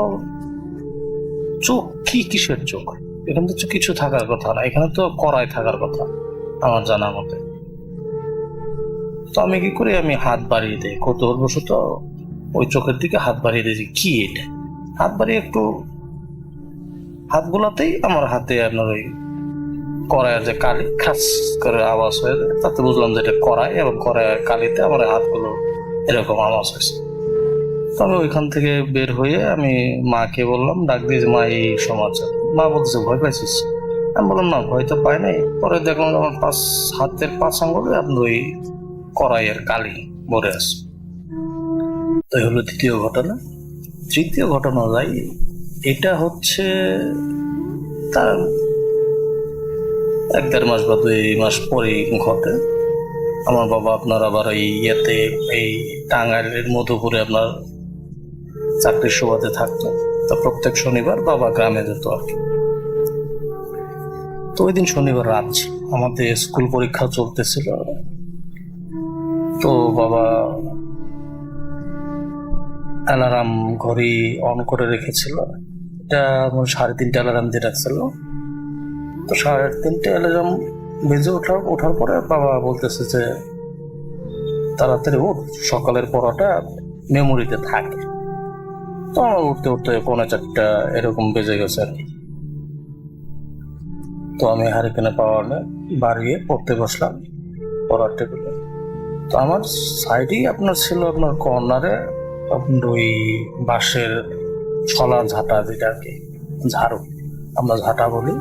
চোখ, কিসের চোখ, এখানে তো কিছু থাকার কথা না, এখানে তো কড়াই থাকার কথা আমার জানা মতে। তো আমি কি করি, আমি হাত বাড়িয়ে দিই কৌতূহলবশত, ওই চোখের দিকে হাত বাড়িয়ে দিয়েছি। কি এটা? হাত বাড়িয়ে একটু হাত গোলাতেই আমার হাতে আপনার ওই কড়াইয়ের যে কালি খাস করে আওয়াজ হয়ে যায়, তাতে বুঝলাম যে এটা কড়াই, এবং কড়াইয়ের কালিতে আমার হাতগুলো এরকম আওয়াজ হয়েছে। তো আমি ওইখান থেকে বের হয়ে আমি মাকে বললাম, ডাক দিয়ে যে মা এই সমাচার। মা বলছে ভয় পাইছিস? আমি বললাম না, ভয় তো পাই নাই। পরে দেখলাম আমার হাতের 5 আঙ্গুলে আপনার ওই কড়াইয়ের কালি ভরে আছে। তো এই হলো দ্বিতীয় ঘটনা। তৃতীয় ঘটনা যাই, এটা হচ্ছে তার 1-1.5 মাস বা 2 মাস পরেই ঘটে। আমার বাবা আপনার আবার এই টাঙ্গাইলের মধুপুরে আপনার চাকরির সুবাদে থাকতো। তো প্রত্যেক শনিবার বাবা গ্রামে যেত আর কি। তো ওই দিন শনিবার রাত, আমাদের স্কুল পরীক্ষা চলতেছিল। তো বাবা অ্যালার্ম ঘড়ি অন করে রেখেছিল, এটা 3:30 অ্যালার্ম দিয়ে রাখছিল। তো 3:30 অ্যালার্ম বেজে ওঠার পরে বাবা বলতেছে যে তাড়াতাড়ি উঠ, সকালের পড়াটা মেমোরিতে থাকে। তো আমার উঠতে উঠতে 3:45 এরকম বেজে গেছে আর কি। তো আমি হারিকেনে পাওয়ার বাড়িয়ে পড়তে বসলাম পড়ার টেবিলে। তো আমার সাইডেই আপনার ছিল আপনার কর্নারে আপনার ওই বাঁশের ছলা ঝাঁটা, যেটা আর কি ঝাড়ু আমরা ঝাঁটা বলি,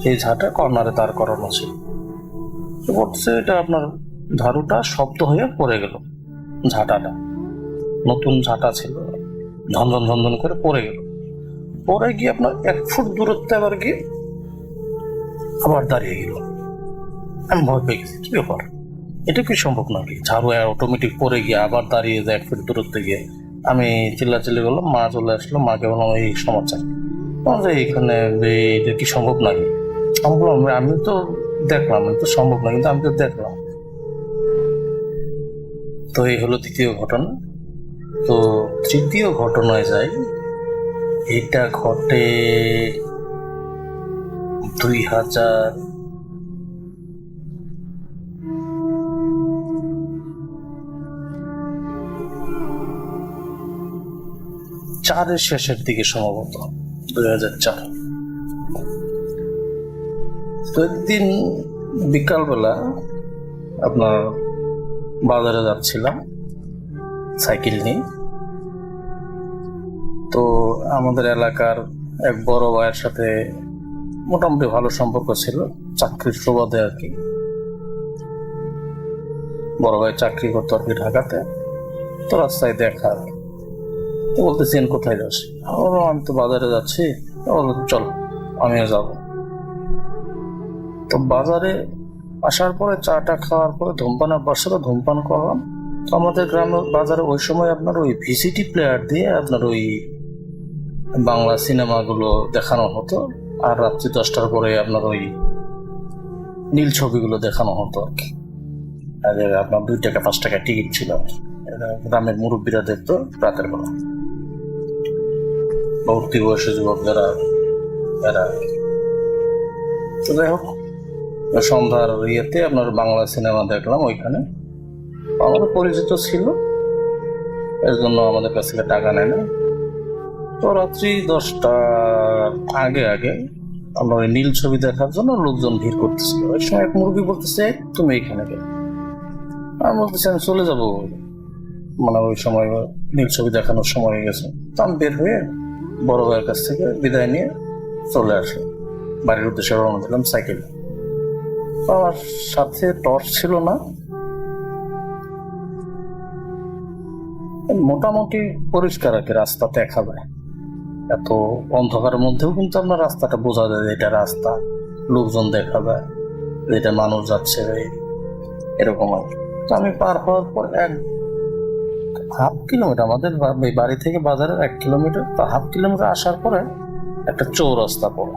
সেই ঝাঁটা কর্নারে দাঁড় করানো ছিল। তো বলছে এটা আপনার ঝাড়ুটা শব্দ হয়ে পড়ে গেল, ঝাঁটাটা নতুন ঝাঁটা ছিল, ঝনঝন ঝনঝন করে পড়ে গেল। পরে গিয়ে আপনার 1 ফুট দূরত্বে আবার গিয়ে আবার দাঁড়িয়ে গেল। আমি ভয় পেয়ে গেছি, কি ব্যাপার, এটা কি সম্ভব নাকি? ঝাড়ু অটোমেটিক পরে গিয়ে আবার দাঁড়িয়ে যায় 1 ফুট দূরত্বে গিয়ে। আমি চিল্লাচিল্লি করলাম, মা চলে আসলো, মাকে বললাম এই সমাচার, এখানে এটা কি সম্ভব নাকি? সম্ভব, আমি তো দেখলাম, আমি তো সম্ভব না, কিন্তু আমি তো দেখলাম। তো এই হলো দ্বিতীয় ঘটনা। তো তৃতীয় ঘটনায় যাই। এটা ঘটে 2004 শেষের দিকে, সম্ভবত 2004। তো একদিন বিকালবেলা আপনার বাজারে যাচ্ছিলাম সাইকেল নিয়ে। তো আমাদের এলাকার এক বড় ভাইয়ের সাথে মোটামুটি ভালো সম্পর্ক ছিল, চাকরির সুবাদে আর কি। বড় ভাই চাকরি করতো আর কি ঢাকাতে। তো রাস্তায় দেখা, তো বলতেছেন কোথায় যাস? আমি তো বাজারে যাচ্ছি। চল আমিও যাব। তো বাজারে আসার পরে চাটা খাওয়ার পরে ধূমপানের বসলো, ধূমপান করলাম। তো আমাদের গ্রামের বাজারে ওই সময় আপনার ওই ভিসিডি প্লেয়ার দিয়ে আপনার ওই বাংলা সিনেমাগুলো দেখানো হতো, আর রাত্রি 10টার পরে আপনার ওই নীল ছবিগুলো দেখানো হতো আর কি। আপনার 2 টাকা 5 টাকা টিকিট ছিল আর কি। গ্রামের মুরব্বীরা দেখতো রাতের বেলা, ভর্তি বয়সে যুবক যারা এরা। তো যাই হোক, সন্ধ্যার ইয়েতে আপনার বাংলা সিনেমা দেখলাম ওইখানে। আমাদের পরিচিত ছিল, এর জন্য আমাদের কাছ থেকে টাকা নেয় না। তো রাত্রি 10টার আগে আগে আমরা ওই নীল ছবি দেখার জন্য লোকজন ভিড় করতেছিল। ওই সময় এক মুরব্বী বলতেছে, তুমি এইখানে গেলে? আমি বলতেছি আমি চলে যাবো, মানে ওই সময় নীল ছবি দেখানোর সময় হয়ে গেছে। তো আমি বের হয়ে বড় ভাইয়ের কাছ থেকে বিদায় নিয়ে চলে আসি, বাড়ির উদ্দেশ্যে রওনা দিলাম সাইকেলে। আমার সাথে টর্চ ছিল না। মোটামুটি পরিষ্কার আর কি রাস্তা দেখা যায়, এত অন্ধকারের মধ্যেও কিন্তু আপনার রাস্তাটা বোঝা যায় যে এটা রাস্তা, লোকজন দেখা যায় যে এটা মানুষ যাচ্ছে এরকম আর কি। তো আমি পার হওয়ার পর 1.5 কিলোমিটার, আমাদের বাড়ি থেকে বাজারের 1 কিলোমিটার, তো 1/2 কিলোমিটার আসার পরে একটা চৌরাস্তা পড়ে।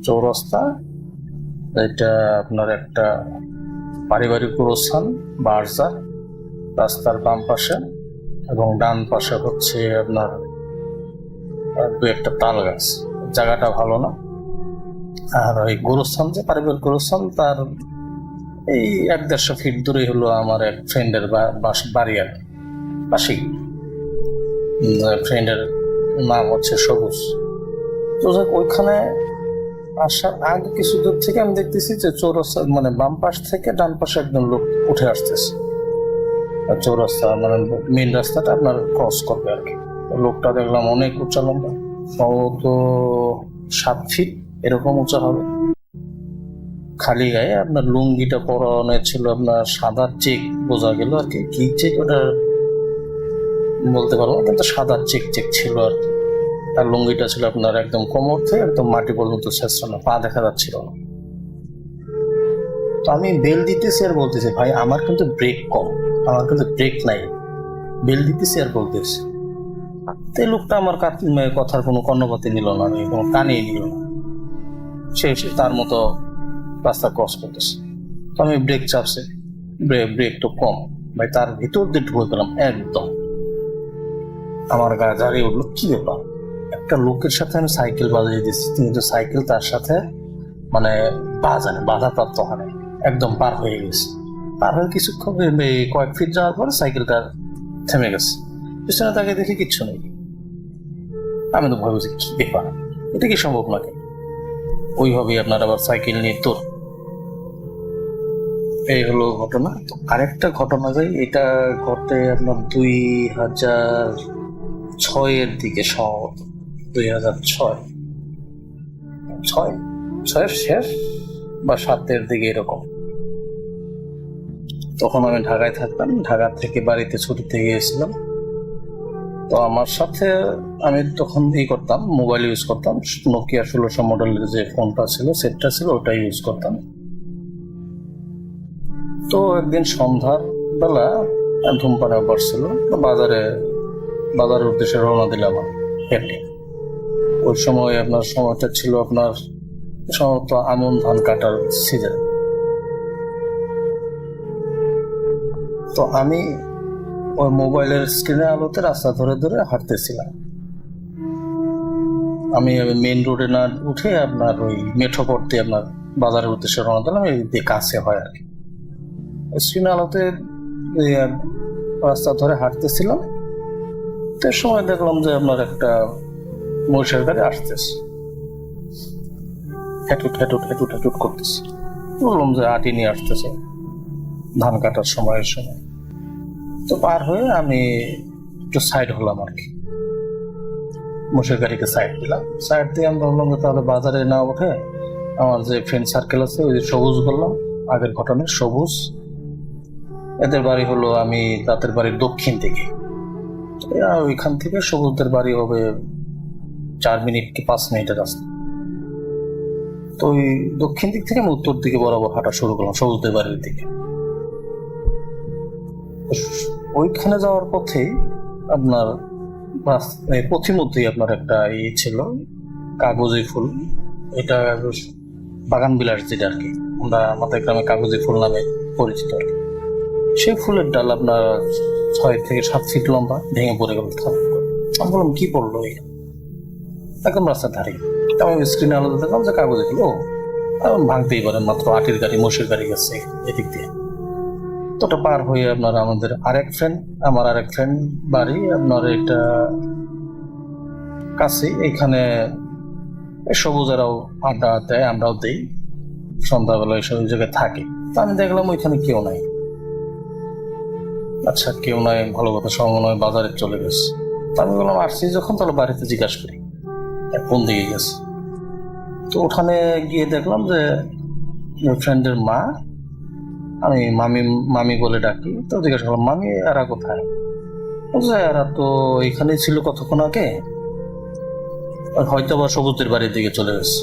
চৌরাস্তা এটা আপনার একটা পারিবারিক প্রস্থান, বার্জার, রাস্তার বাম পাশে এবং ডান পাশে হচ্ছে আপনার 2-1টা তাল গাছ। জায়গাটা ভালো না। আর ওই গোরস্থান, যে পারিবারিক গোরস্থান, তার এই 1-150 ফিট দূরে হলো আমার এক ফ্রেন্ডের বাড়ি আর পাশেই। ফ্রেন্ডের নাম হচ্ছে সবুজ। তো ওইখানে আসার আগে কিছু দূর থেকে আমি দেখতেছি যে চৌরাস্তা, মানে বাম পাশ থেকে ডান পাশে একজন লোক উঠে আসতেছে। চৌরাস্তা মানে মেন রাস্তাটা আপনার ক্রস করবে আর কি। লোকটা দেখলাম অনেক উঁচা, লম্বা, সম্ভবত 7 ফিট এরকম উঁচা হবে। খালি গায়ে আপনার লুঙ্গিটা পরানো ছিল আপনার সাদা চেক, বোঝা গেল আর কি। কি চেক ওটা বলতে পারবো না, কিন্তু সাদা চেক চেক ছিল আর কি। আর লুঙ্গিটা ছিল আপনার একদম কোমর থেকে একদম মাটি পর্যন্ত শেষ ছিল না, পা দেখা যাচ্ছিল না। তো আমি বেল দিতেছি আর বলতেছি, ভাই আমার কিন্তু ব্রেক কম, আমার কিন্তু ব্রেক নাই। বেল দিতেছি আর বলতেছি। তো এই লোকটা আমার কথার কোনো কর্ণপাতি নিল না, কোনো কানেই নিল না। সে তার মতো রাস্তা ক্রস করতেছে। তো আমি ব্রেক চাপছি, ব্রেক তো কম, ভাই তার ভিতর দিয়ে ঢুকে গেলাম একদম। আমার গা জ্বালিয়ে উঠলো, কি ব্যাপার? একটা লোকের সাথে আমি সাইকেল বাজিয়ে দিচ্ছি, কিন্তু সাইকেল তার সাথে মানে বাধাপ্রাপ্ত হয় নাই, একদম পার হয়ে গেছে। পার হয়ে কিছুক্ষণ এই কয়েক ফিট যাওয়ার পর সাইকেলটা থেমে গেছে। পিছনে তাকে দেখে কিচ্ছু নেই। আমি তো ভাবছি কি ব্যাপার, এটা কি সম্ভব নাকি? ওইভাবেই আপনার আবার সাইকেল নিয়ে তোর এই হলো ঘটনা। তো আরেকটা ঘটনা যাই, এটা ঘটে আপনার 2006-এর দিকে, সম্ভবত 2006-ছয়ের শেষ বা 7-এর দিকে এরকম। তখন আমি ঢাকায় থাকতাম, ঢাকা থেকে বাড়িতে ছুটিতে গিয়েছিলাম। তো আমার সাথে আমি তখন করতাম, মোবাইল ইউজ করতাম, নোকিয়া 1600 মডেলের যে ফোনটা ছিল, সেটটা ছিল, ওটা ইউজ করতাম। তো একদিন সন্ধ্যার বেলা ধূমপানে অভ্যাস ছিল, তো বাজারের উদ্দেশ্যে রওনা দিলাম আমি হেঁটে। ওই সময় আপনার সময়টা ছিল আপনার সম্ভবত আমন ধান কাটার সিজন। তো আমি ওই মোবাইলের স্ক্রিনের আলোতে রাস্তা ধরে ধরে হাঁটতেছিলাম। আমি মেইন রোডে না উঠে আপনার ওই মেঠো পড়তে আপনার বাজারের উদ্দেশ্যে রওনা দিলাম, এই দিকে কাছে হয় আর কি। স্ক্রিনের আলোতে রাস্তা ধরে হাঁটতেছিলাম। তো সময় দেখলাম যে আপনার একটা মহিষের গাড়ি আসতেছে, হেঁটুট হেঁটুট হেঁটুট হেঁটুট করতেছে। বললাম যে আটি নিয়ে আসতেছে ধান কাটার সময়। তো পার হয়ে আমি একটু সাইড হলাম আর কি, মোষের গাড়িকে সাইড দিলাম। সাইড দিয়ে আমি ভাবলাম যে তাহলে বাজারে না উঠে আমার যে ফ্রেন্ড সার্কেল আছে ওই যে সবুজ বললাম আগের ঘটনায়, সবুজ এদের বাড়ি হলো আমি তাদের বাড়ির দক্ষিণ দিকে। ওইখান থেকে সবুজদের বাড়ি হবে 4 মিনিট কি 5 মিনিটের রাস্তা। তো ওই দক্ষিণ দিক থেকে আমি উত্তর দিকে বরাবর হাঁটা শুরু করলাম সবুজদের বাড়ির দিকে। ওইখানে যাওয়ার পথেই আপনার পথিমধ্যেই আপনার একটা ছিল কাগজি ফুল, এটা বাগান বিলাস যেটা আর কি আমরা আমাদের গ্রামে কাগজি ফুল নামে পরিচিত আর কি। সেই ফুলের ডাল আপনার 6 থেকে 7 ফিট লম্বা, ভেঙে পড়ে গেল। আমি বললাম কি পড়লো এই, একদম রাস্তার ধারে। আমি স্ক্রিনে আলোতে দেখলাম যে কাগজে ফুল, ও ভাঙতেই পারে, মাত্র আটির গাড়ি মোষের গাড়ি গেছে এদিক দিয়ে। তো ওটা পার হয়ে আপনার আমাদের আমার আরেক ফ্রেন্ড বাড়ি আপনার এটা কাছে, এখানে সবুজেরাও আড্ডা দেয়, আমরাও দেই, সন্ধ্যাবেলা এসব জায়গায় থাকি। তো আমি দেখলাম ওইখানে কেউ নাই। আচ্ছা কেউ নাই, ভালো কথা, সময় নয়, বাজারে চলে গেছে। তো আমি বললাম আসছি যখন তাহলে বাড়িতে জিজ্ঞাসা করি কোন দিকে গেছে। তো ওখানে গিয়ে দেখলাম যে ফ্রেন্ডের মা, আমি মামি বলে ডাকি। তো জিজ্ঞাসা করলাম মামি এরা কোথায়? এরা তো এখানেই ছিল কতক্ষণ আগে, হয়তো আবার সবুজের বাড়ির দিকে চলে গেছে।